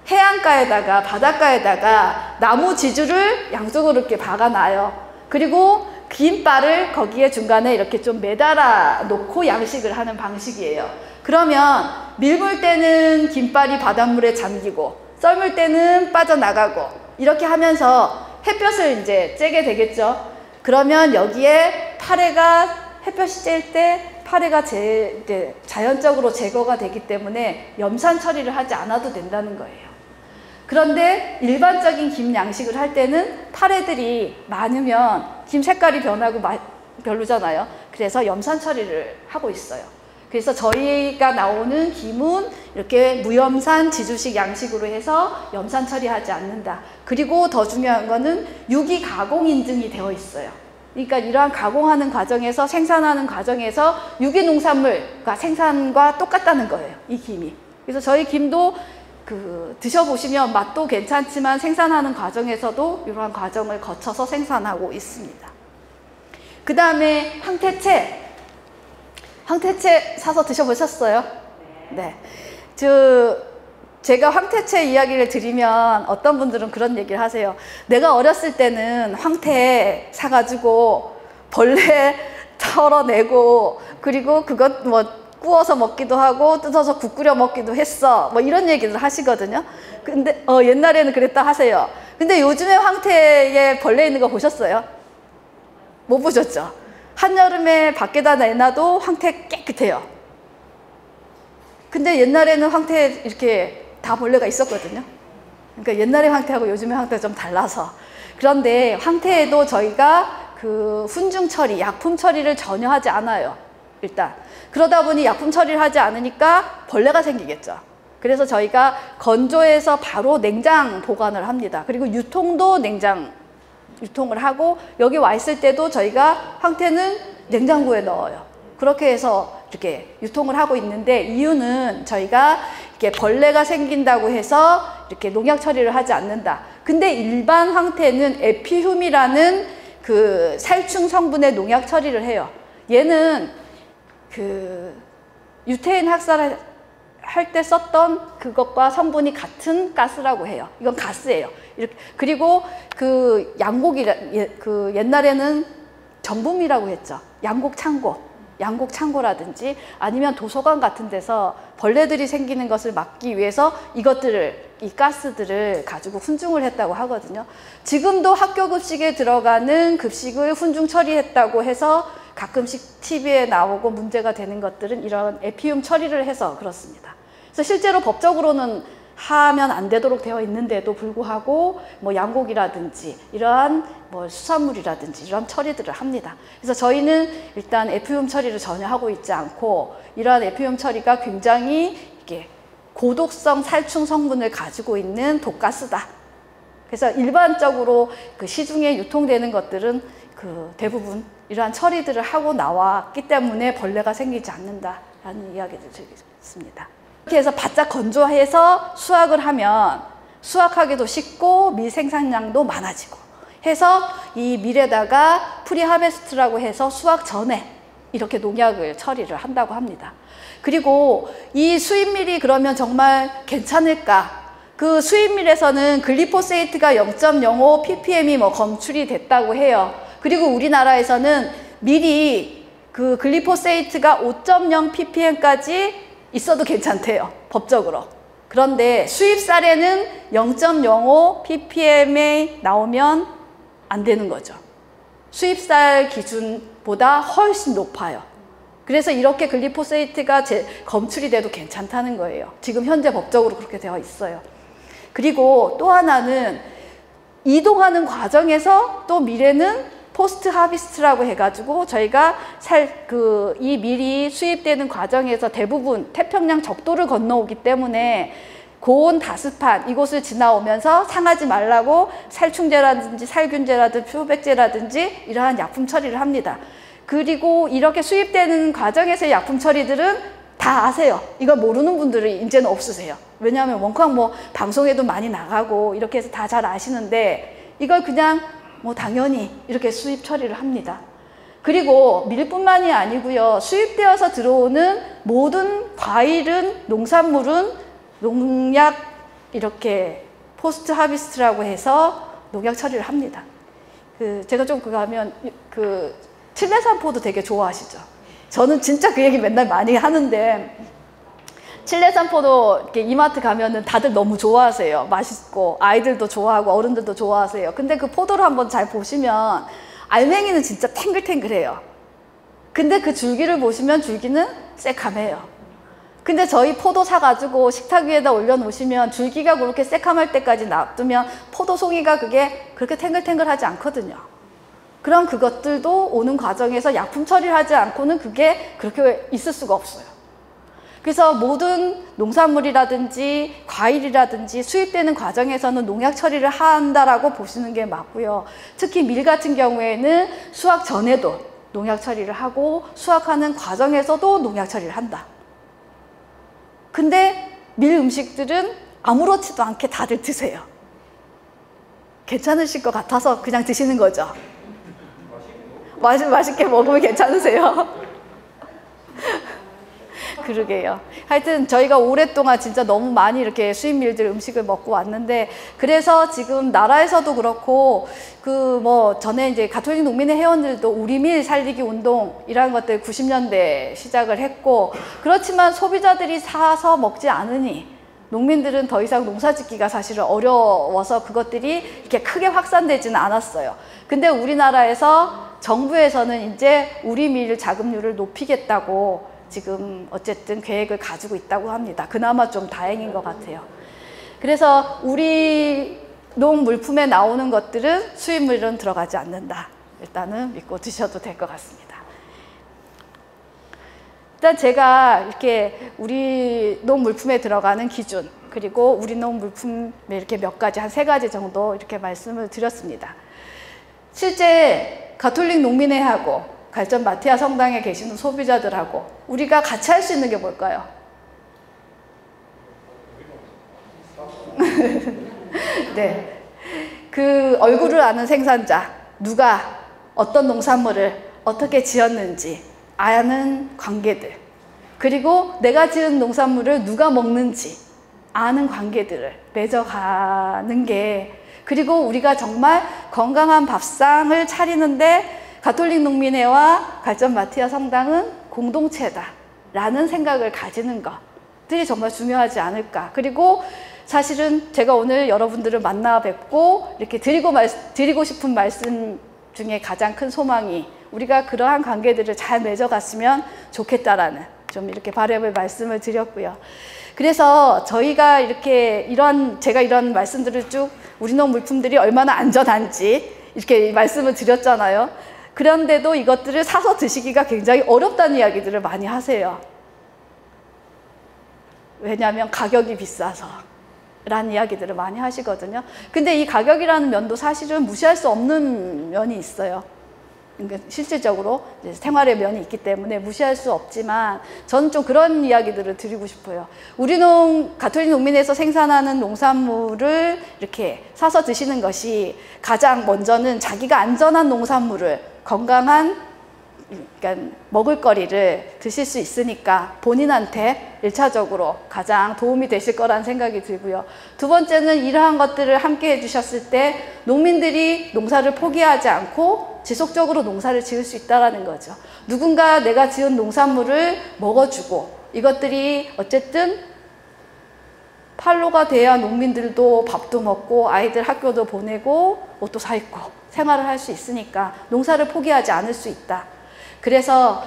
해안가에다가 바닷가에다가 나무 지주를 양쪽으로 이렇게 박아놔요. 그리고 김발을 거기에 중간에 이렇게 좀 매달아 놓고 양식을 하는 방식이에요. 그러면 밀물 때는 김발이 바닷물에 잠기고 썰물 때는 빠져나가고 이렇게 하면서 햇볕을 이제 쬐게 되겠죠. 그러면 여기에 파래가 햇볕이 쬐일 때 파래가 자연적으로 제거가 되기 때문에 염산 처리를 하지 않아도 된다는 거예요. 그런데 일반적인 김 양식을 할 때는 파래들이 많으면 김 색깔이 변하고 별로잖아요. 그래서 염산 처리를 하고 있어요. 그래서 저희가 나오는 김은 이렇게 무염산 지주식 양식으로 해서 염산 처리하지 않는다. 그리고 더 중요한 거는 유기 가공 인증이 되어 있어요. 그러니까 이러한 가공하는 과정에서 생산하는 과정에서 유기 농산물과 생산과 똑같다는 거예요. 이 김이. 그래서 저희 김도 드셔보시면 맛도 괜찮지만 생산하는 과정에서도 이러한 과정을 거쳐서 생산하고 있습니다. 그 다음에 황태채. 황태채 사서 드셔보셨어요? 네. 제가 황태채 이야기를 드리면 어떤 분들은 그런 얘기를 하세요. 내가 어렸을 때는 황태 사가지고 벌레 털어내고 그리고 그것 구워서 먹기도 하고 뜯어서 국 끓여 먹기도 했어. 이런 얘기를 하시거든요. 근데 옛날에는 그랬다 하세요. 근데 요즘에 황태에 벌레 있는 거 보셨어요? 못 보셨죠? 한여름에 밖에다 내놔도 황태 깨끗해요. 근데 옛날에는 황태 이렇게 다 벌레가 있었거든요. 그러니까 옛날에 황태하고 요즘에 황태가 좀 달라서. 그런데 황태에도 저희가 훈중 처리, 약품 처리를 전혀 하지 않아요. 일단. 그러다 보니 약품 처리를 하지 않으니까 벌레가 생기겠죠. 그래서 저희가 건조해서 바로 냉장 보관을 합니다. 그리고 유통도 유통을 하고 여기 와 있을 때도 저희가 황태는 냉장고에 넣어요. 그렇게 해서 이렇게 유통을 하고 있는데 이유는 저희가 이렇게 벌레가 생긴다고 해서 이렇게 농약 처리를 하지 않는다. 근데 일반 황태는 에피훔이라는 살충 성분의 농약 처리를 해요. 얘는 유태인 학살을 할 때 썼던 그것과 성분이 같은 가스라고 해요. 이건 가스예요. 이렇게. 그리고 옛날에는 정붐이라고 했죠. 양곡창고라든지 아니면 도서관 같은 데서 벌레들이 생기는 것을 막기 위해서 이 가스들을 가지고 훈중을 했다고 하거든요. 지금도 학교 급식에 들어가는 급식을 훈중 처리했다고 해서 가끔씩 TV에 나오고 문제가 되는 것들은 이런 에피움 처리를 해서 그렇습니다. 그래서 실제로 법적으로는 하면 안 되도록 되어 있는데도 불구하고 양고기라든지 이러한 수산물이라든지 이런 처리들을 합니다. 그래서 저희는 일단 에피움 처리를 전혀 하고 있지 않고 이러한 에피움 처리가 굉장히 이게 고독성 살충 성분을 가지고 있는 독가스다. 그래서 일반적으로 시중에 유통되는 것들은 대부분 이러한 처리들을 하고 나왔기 때문에 벌레가 생기지 않는다라는 이야기를 드리겠습니다. 이렇게 해서 바짝 건조해서 수확을 하면 수확하기도 쉽고 밀 생산량도 많아지고 해서 이 밀에다가 프리하베스트라고 해서 수확 전에 이렇게 농약을 처리를 한다고 합니다. 그리고 이 수입밀이 그러면 정말 괜찮을까? 수입밀에서는 글리포세이트가 0.05 ppm이 검출이 됐다고 해요. 그리고 우리나라에서는 밀이 글리포세이트가 5.0 ppm까지 있어도 괜찮대요. 법적으로. 그런데 수입쌀에는 0.05 ppm에 나오면 안 되는 거죠. 수입쌀 기준보다 훨씬 높아요. 그래서 이렇게 글리포세이트가 검출이 돼도 괜찮다는 거예요. 지금 현재 법적으로 그렇게 되어 있어요. 그리고 또 하나는 이동하는 과정에서 또 밀에는 포스트 하비스트라고 해가지고 저희가 이 밀이 수입되는 과정에서 대부분 태평양 적도를 건너오기 때문에 고온 다습한 이곳을 지나오면서 상하지 말라고 살충제라든지 살균제라든지 표백제라든지 이러한 약품 처리를 합니다. 그리고 이렇게 수입되는 과정에서의 약품 처리들은 다 아세요. 이걸 모르는 분들이 이제는 없으세요. 왜냐하면 원광 뭐 방송에도 많이 나가고 이렇게 해서 다 잘 아시는데 이걸 그냥 뭐 당연히 이렇게 수입 처리를 합니다. 그리고 밀뿐만이 아니고요. 수입되어서 들어오는 모든 과일은, 농산물은 농약 이렇게 포스트 하비스트라고 해서 농약 처리를 합니다. 제가 좀 그거 하면 칠레산포도 되게 좋아하시죠? 저는 진짜 그 얘기 맨날 많이 하는데 칠레산포도 이렇게 이마트 가면은 다들 너무 좋아하세요. 맛있고 아이들도 좋아하고 어른들도 좋아하세요. 근데 그 포도를 한번 잘 보시면 알맹이는 진짜 탱글탱글해요. 근데 그 줄기를 보시면 줄기는 새카매요. 근데 저희 포도 사가지고 식탁 위에다 올려놓으시면 줄기가 그렇게 새카말 때까지 놔두면 포도 송이가 그게 그렇게 탱글탱글하지 않거든요. 그럼 그것들도 오는 과정에서 약품 처리를 하지 않고는 그게 그렇게 있을 수가 없어요. 그래서 모든 농산물이라든지 과일이라든지 수입되는 과정에서는 농약 처리를 한다라고 보시는 게 맞고요. 특히 밀 같은 경우에는 수확 전에도 농약 처리를 하고 수확하는 과정에서도 농약 처리를 한다. 근데 밀 음식들은 아무렇지도 않게 다들 드세요. 괜찮으실 것 같아서 그냥 드시는 거죠. 맛있게 먹으면 괜찮으세요? 그러게요. 하여튼 저희가 오랫동안 진짜 너무 많이 이렇게 수입밀들 음식을 먹고 왔는데, 그래서 지금 나라에서도 그렇고 전에 이제 가톨릭 농민의 회원들도 우리 밀 살리기 운동이라는 것들 90년대 시작을 했고, 그렇지만 소비자들이 사서 먹지 않으니 농민들은 더 이상 농사짓기가 사실은 어려워서 그것들이 이렇게 크게 확산되지는 않았어요. 근데 우리나라에서 정부에서는 이제 우리 밀 자급률을 높이겠다고 지금 어쨌든 계획을 가지고 있다고 합니다. 그나마 좀 다행인 것 같아요. 그래서 우리 농물품에 나오는 것들은 수입물은 들어가지 않는다. 일단은 믿고 드셔도 될 것 같습니다. 일단 제가 이렇게 우리 농물품에 들어가는 기준, 그리고 우리 농물품에 이렇게 몇 가지, 한 3가지 정도 이렇게 말씀을 드렸습니다. 실제 가톨릭 농민회하고 갈전 마티아 성당에 계시는 소비자들하고 우리가 같이 할 수 있는 게 뭘까요? 네, 그 얼굴을 아는 생산자, 누가 어떤 농산물을 어떻게 지었는지 아는 관계들, 그리고 내가 지은 농산물을 누가 먹는지 아는 관계들을 맺어가는 게, 그리고 우리가 정말 건강한 밥상을 차리는데 가톨릭 농민회와 갈전 마티아 성당은 공동체다라는 생각을 가지는 것들이 정말 중요하지 않을까. 그리고 사실은 제가 오늘 여러분들을 만나 뵙고 이렇게 드리고 싶은 말씀 중에 가장 큰 소망이 우리가 그러한 관계들을 잘 맺어갔으면 좋겠다라는 좀 이렇게 바람을 말씀을 드렸고요. 그래서 저희가 이렇게 제가 이런 말씀들을 쭉 우리 농 물품들이 얼마나 안전한지 이렇게 말씀을 드렸잖아요. 그런데도 이것들을 사서 드시기가 굉장히 어렵다는 이야기들을 많이 하세요. 왜냐하면 가격이 비싸서 라는 이야기들을 많이 하시거든요. 근데 이 가격이라는 면도 사실은 무시할 수 없는 면이 있어요. 그러니까 실질적으로 이제 생활의 면이 있기 때문에 무시할 수 없지만, 저는 좀 그런 이야기들을 드리고 싶어요. 우리 가톨릭 농민에서 생산하는 농산물을 이렇게 사서 드시는 것이 가장 먼저는 자기가 안전한 농산물을, 건강한 그러니까 먹을거리를 드실 수 있으니까 본인한테 1차적으로 가장 도움이 되실 거라는 생각이 들고요. 두 번째는 이러한 것들을 함께 해주셨을 때 농민들이 농사를 포기하지 않고 지속적으로 농사를 지을 수 있다는 거죠. 누군가 내가 지은 농산물을 먹어주고, 이것들이 어쨌든 팔로가 돼야 농민들도 밥도 먹고 아이들 학교도 보내고 옷도 사 입고 생활을 할 수 있으니까 농사를 포기하지 않을 수 있다. 그래서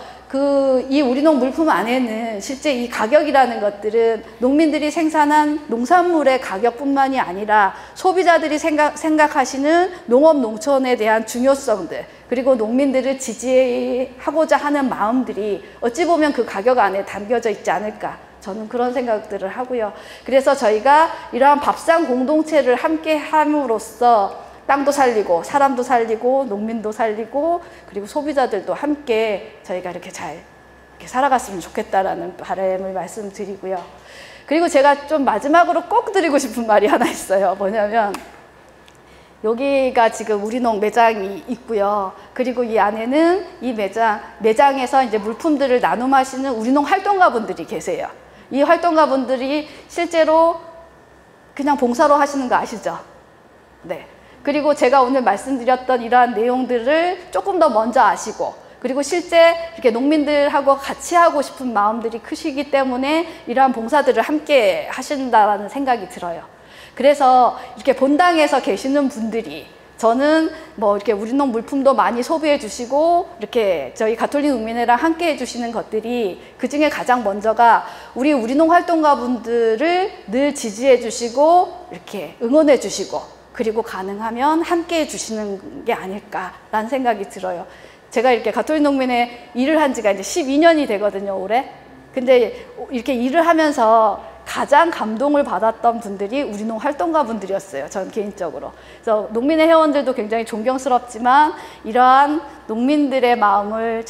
이 우리농 물품 안에는 실제 이 가격이라는 것들은 농민들이 생산한 농산물의 가격뿐만이 아니라 소비자들이 생각하시는 농업 농촌에 대한 중요성들, 그리고 농민들을 지지하고자 하는 마음들이 어찌 보면 그 가격 안에 담겨져 있지 않을까, 저는 그런 생각들을 하고요. 그래서 저희가 이러한 밥상 공동체를 함께 함으로써 땅도 살리고 사람도 살리고 농민도 살리고 그리고 소비자들도 함께 저희가 이렇게 잘 이렇게 살아갔으면 좋겠다라는 바람을 말씀드리고요. 그리고 제가 좀 마지막으로 꼭 드리고 싶은 말이 하나 있어요. 뭐냐면 여기가 지금 우리농 매장이 있고요. 그리고 이 안에는 이 매장에서 이제 물품들을 나눔하시는 우리농 활동가분들이 계세요. 이 활동가분들이 실제로 그냥 봉사로 하시는 거 아시죠? 네. 그리고 제가 오늘 말씀드렸던 이러한 내용들을 조금 더 먼저 아시고 그리고 실제 이렇게 농민들하고 같이 하고 싶은 마음들이 크시기 때문에 이러한 봉사들을 함께 하신다라는 생각이 들어요. 그래서 이렇게 본당에서 계시는 분들이 저는 뭐 이렇게 우리농 물품도 많이 소비해 주시고 이렇게 저희 가톨릭 농민회랑 함께 해주시는 것들이 그 중에 가장 먼저가 우리농 활동가분들을 늘 지지해 주시고 이렇게 응원해 주시고 그리고 가능하면 함께 해주시는 게 아닐까라는 생각이 들어요. 제가 이렇게 가톨릭 농민회 일을 한 지가 이제 12년이 되거든요, 올해. 근데 이렇게 일을 하면서 가장 감동을 받았던 분들이 우리농 활동가 분들이었어요. 전 개인적으로. 그래서 농민의 회원들도 굉장히 존경스럽지만 이러한 농민들의 마음을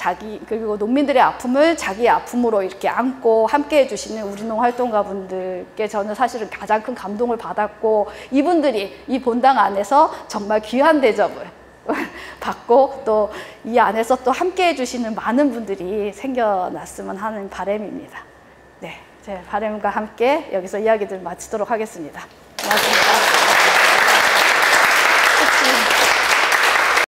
그리고 농민들의 아픔을 자기의 아픔으로 이렇게 안고 함께 해주시는 우리농 활동가 분들께 저는 사실은 가장 큰 감동을 받았고 이분들이 이 본당 안에서 정말 귀한 대접을 받고 또 이 안에서 또 함께 해주시는 많은 분들이 생겨났으면 하는 바람입니다. 네. 제 바람과 함께 여기서 이야기들 마치도록 하겠습니다. 고맙습니다.